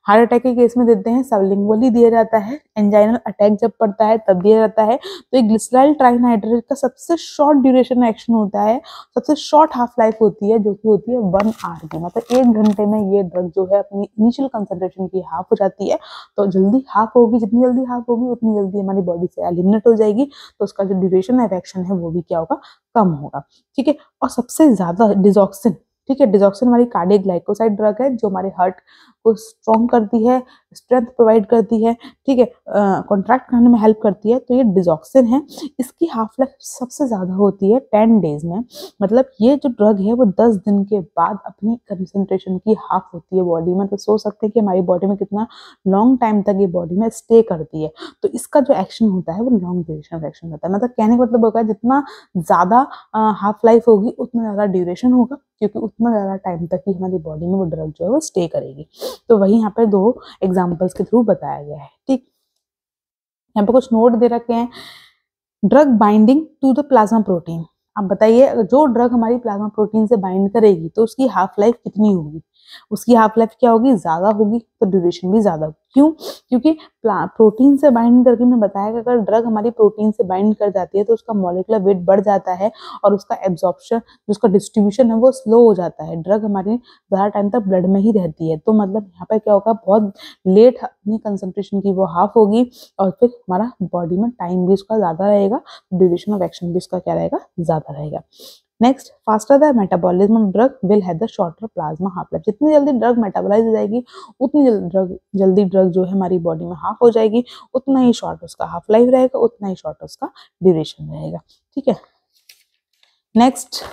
हार्ट अटैक के केस में देते हैं, सबलिंगुअली दिया जाता है, एंजाइनल अटैक जब पड़ता है तब दिया जाता है। तो ये ग्लिसराइल ट्राइनाइट्रेट का सबसे शॉर्ट ड्यूरेशन एक्शन होता है, सबसे शॉर्ट हाफ लाइफ होती है, जो कि होती है 1 आवर की, मतलब 1 घंटे में ये ड्रग जो है अपनी इनिशियल कंसंट्रेशन की हाफ हो जाती है। तो जल्दी हाफ होगी, जितनी जल्दी हाफ होगी उतनी जल्दी हमारी बॉडी से एलिमिनेट हो जाएगी, तो उसका जो ड्यूरेशन ऑफ एक्शन है वो भी क्या होगा, कम होगा। ठीक है, और सबसे ज्यादा डिसऑक्सिन, ठीक है, डिसऑक्सिन हमारी कार्डियक ग्लाइकोसाइड ड्रग है जो हमारे हार्ट को स्ट्रॉन्ग करती है, स्ट्रेंथ प्रोवाइड करती है, ठीक है, कॉन्ट्रैक्ट करने में हेल्प करती है। तो ये डिसऑक्सिन है, इसकी हाफ लाइफ सबसे ज्यादा होती है 10 डेज में। मतलब ये जो ड्रग है वो 10 दिन के बाद अपनी कंसंट्रेशन की हाफ होती है बॉडी में। तो सोच सकते हैं कि हमारी बॉडी में कितना लॉन्ग टाइम तक ये बॉडी में स्टे करती है। तो इसका जो एक्शन होता है वो लॉन्ग ड्यूरेशन एक्शन होता है। मतलब कहने का मतलब होगा जितना ज्यादा हाफ लाइफ होगी उतना ज्यादा ड्यूरेशन होगा, क्योंकि उतना ज्यादा टाइम तक ही हमारी बॉडी में वो ड्रग जो है वो स्टे करेगी। तो वही यहाँ पे 2 एग्जांपल्स के थ्रू बताया गया है। ठीक, यहाँ पे कुछ नोट दे रखे हैं, drug binding to the plasma protein. अब बताइए, जो ड्रग हमारी प्लाज्मा प्रोटीन से बाइंड करेगी तो उसकी हाफ लाइफ कितनी होगी? उसकी हाफ लाइफ क्या होगी, ज्यादा होगी, तो ड्यूरेशन भी ज्यादा होगी। क्यों? क्योंकि प्रोटीन से बाइंड करके मैं बताया कि अगर ड्रग हमारी प्रोटीन से बाइंड कर जाती है तो उसका मॉलिक्यूलर वेट बढ़ जाता है और उसका एब्जॉर्प्शन, उसका डिस्ट्रीब्यूशन है वो स्लो हो जाता है। ड्रग हमारी ज्यादा टाइम तक ब्लड में ही रहती है, तो मतलब यहाँ पे क्या होगा, बहुत लेट अपनी कंसंट्रेशन की वो हाफ होगी और फिर हमारा बॉडी में टाइम भी उसका ज्यादा रहेगा, ड्यूरेशन ऑफ एक्शन भी उसका क्या रहेगा, ज्यादा रहेगा। Next, faster the metabolism of drug will have the shorter plasma half life. जितनी जल्दी ड्रग मेटाबोलाइज हो जाएगी उतनी जल्दी ड्रग जो है हमारी बॉडी में हाफ हो जाएगी, उतना ही शॉर्ट उसका हाफ लाइफ रहेगा, उतना ही शॉर्ट उसका ड्यूरेशन रहेगा। ठीक है, next,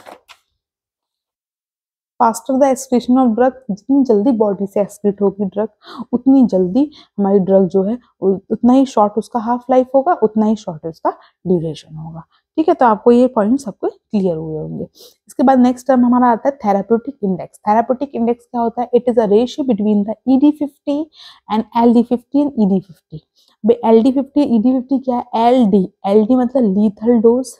faster the excretion of drug. जितनी जल्दी बॉडी से एक्सक्रीट होगी ड्रग उतनी जल्दी हमारी ड्रग जो है उतना ही शॉर्ट उसका हाफ लाइफ होगा, उतना ही शॉर्ट उसका ड्यूरेशन होगा। ठीक है, तो आपको ये पॉइंट सबको क्लियर हुए होंगे। इसके बाद नेक्स्ट टर्म हमारा आता है थेराप्यूटिक इंडेक्स। थेराप्यूटिक इंडेक्स क्या होता है? It is a ratio between the ED50 and LD50 and ED50। LD50 ED50 क्या है? LD मतलब लीथल डोज,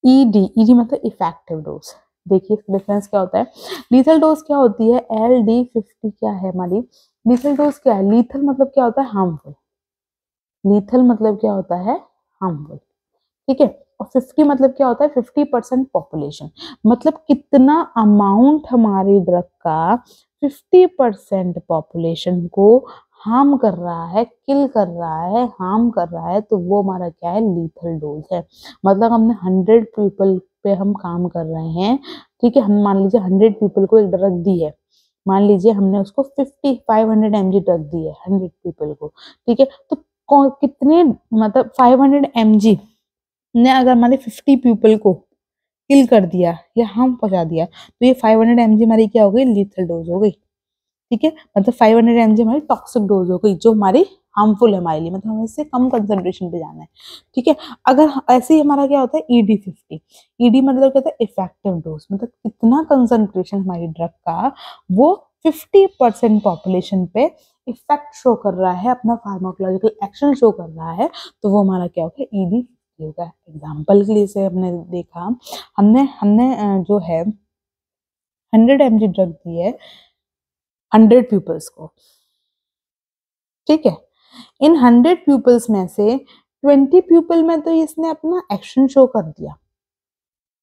ED मतलब इफेक्टिव डोज। देखिए डिफरेंस क्या होता है। लीथल डोज क्या होती है? LD50 क्या है हमारी लीथल डोज क्या है? लीथल मतलब क्या होता है? हार्मफुल। लीथल मतलब क्या होता है, हार्मफुल, ठीक है। और 50 मतलब क्या होता है, 50% पॉपुलेशन, मतलब कितना अमाउंट हमारी ड्रग का 50% पॉपुलेशन को हार्म कर रहा है, किल कर रहा है, हार्म कर रहा है, तो वो हमारा क्या है, लीथल डोज है। मतलब हमने 100 पीपल पे हम काम कर रहे हैं, ठीक है। हम मान लीजिए 100 पीपल को एक ड्रग दी है, मान लीजिए हमने उसको 500 mg ड्रग दी है 100 पीपल को, ठीक है। तो कितने, मतलब 500 mg ने अगर हमारे 50 पीपल को किल कर दिया या हार्म पहुंचा दिया, तो ये 500 mg हमारी क्या हो गई, लीथल डोज हो गई, ठीक है। मतलब 500 mg हमारी टॉक्सिक डोज हो गई, जो हमारी हार्मफुल है हमारे लिए, मतलब हमें इससे कम कंसंट्रेशन पे जाना है, ठीक है। अगर ऐसे ही हमारा क्या होता है, ED50, ED मतलब क्या होता है, इफेक्टिव डोज, मतलब कितना कंसंट्रेशन हमारी ड्रग का वो 50% पॉपुलेशन पे इफेक्ट शो कर रहा है, अपना फार्माकोलॉजिकल एक्शन शो कर रहा है, तो वो हमारा क्या होगा, ED50 होगा। एग्जाम्पल के लिए से हमने देखा, हमने हमने जो है 100 mg ड्रग दी है 100 पीपल्स को, ठीक है। इन 100 पीपल्स में से 20 पीपल में तो इसने अपना एक्शन शो कर दिया।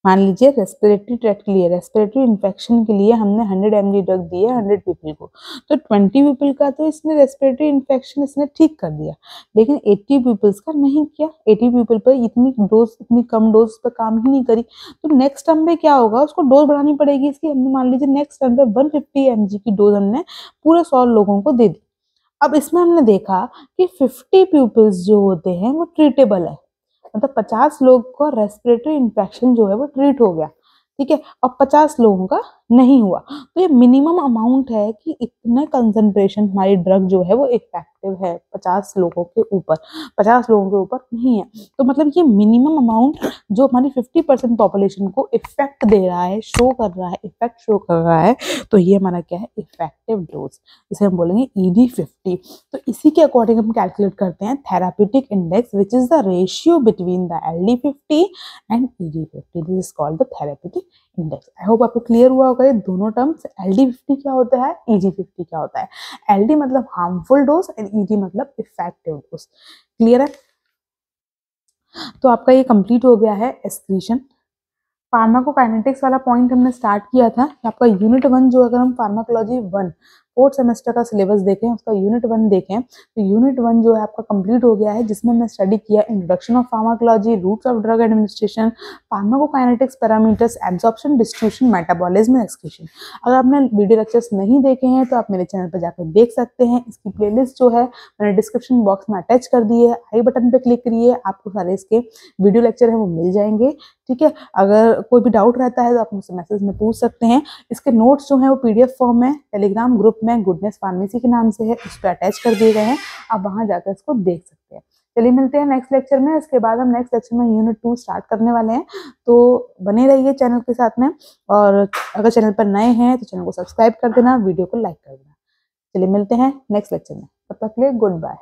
मान लीजिए रेस्पिरेटरी ट्रैक्ट के लिए, रेस्पिरेटरी इन्फेक्शन के लिए हमने 100 mg ड्रग दी है 100 पीपल को, तो 20 पीपल का तो इसने रेस्पिरेटरी इन्फेक्शन इसने ठीक कर दिया, लेकिन 80 पीपल्स का नहीं किया। 80 पीपल पर इतनी डोज, इतनी कम डोज पर काम ही नहीं करी, तो नेक्स्ट टर्म पे क्या होगा, उसको डोज बढ़ानी पड़ेगी इसकी। हमने मान लीजिए नेक्स्ट टर्म पे 150 mg की डोज हमने पूरे 100 लोगों को दे दी। अब इसमें हमने देखा कि 50 पीपल्स जो होते हैं वो ट्रीटेबल है, मतलब 50 लोग को रेस्पिरेटरी इन्फेक्शन जो है वो ट्रीट हो गया, ठीक है, और 50 लोगों का नहीं हुआ। तो ये मिनिमम अमाउंट है कि इतने कंसंट्रेशन हमारी ड्रग जो है वो इफेक्टिव है 50 लोगों के ऊपर, 50 लोगों के ऊपर नहीं है। तो मतलब ये मिनिमम अमाउंट जो हमारी 50% पॉपुलेशन को इफेक्ट दे रहा है, शो कर रहा है, इफेक्ट शो कर रहा है, तो ये हमारा क्या है, इफेक्टिव डोज, इसे हम बोलेंगे ED50। तो इसी के अकॉर्डिंग हम कैलकुलेट करते हैं therapeutic index, which is the ratio between the LD50 and ED50। This is called the therapeutic index. I hope आपको क्लियर हुआ होगा ये दोनों टर्म्स, LD50 क्या होता है, ED50 क्या होता है। LD मतलब हार्मफुल डोज एंड ED मतलब इफेक्टिव डोज। क्लियर है। तो आपका ये कंप्लीट हो गया है एक्सक्रीशन। फार्माकोकाइनेटिक्स वाला पॉइंट हमने स्टार्ट किया था। आपका यूनिट 1 जो, अगर हम फार्माकोलॉजी 1 फोर्थ सेमेस्टर का सिलेबस देखें, उसका यूनिट 1 देखें, तो यूनिट 1 जो है आपका कंप्लीट हो गया है, जिसमें हमने स्टडी किया introduction of pharmacology, routes of drug administration, pharmacokinetics parameters, absorption, distribution, metabolism, excretion. अगर आपने वीडियो लेक्चर्स नहीं देखे हैं तो आप मेरे चैनल पर जाकर देख सकते हैं। इसकी प्लेलिस्ट जो है मैंने डिस्क्रिप्शन बॉक्स में अटैच कर दी है, आई बटन पे क्लिक करिए, आपको सारे इसके वीडियो लेक्चर है वो मिल जाएंगे, ठीक है। अगर कोई भी डाउट रहता है तो आप मुझसे मैसेज में पूछ सकते हैं। इसके नोट्स जो हैं वो PDF फॉर्म में टेलीग्राम ग्रुप में गुडनेस फार्मेसी के नाम से है, उस पर अटैच कर दिए गए हैं, आप वहां जाकर इसको देख सकते हैं। चलिए मिलते हैं नेक्स्ट लेक्चर में। इसके बाद हम नेक्स्ट लेक्चर में यूनिट 2 स्टार्ट करने वाले हैं, तो बने रहिए चैनल के साथ में, और अगर चैनल पर नए हैं तो चैनल को सब्सक्राइब कर देना, वीडियो को लाइक कर देना। चलिए मिलते हैं नेक्स्ट लेक्चर में, तब तक के लिए गुड बाय।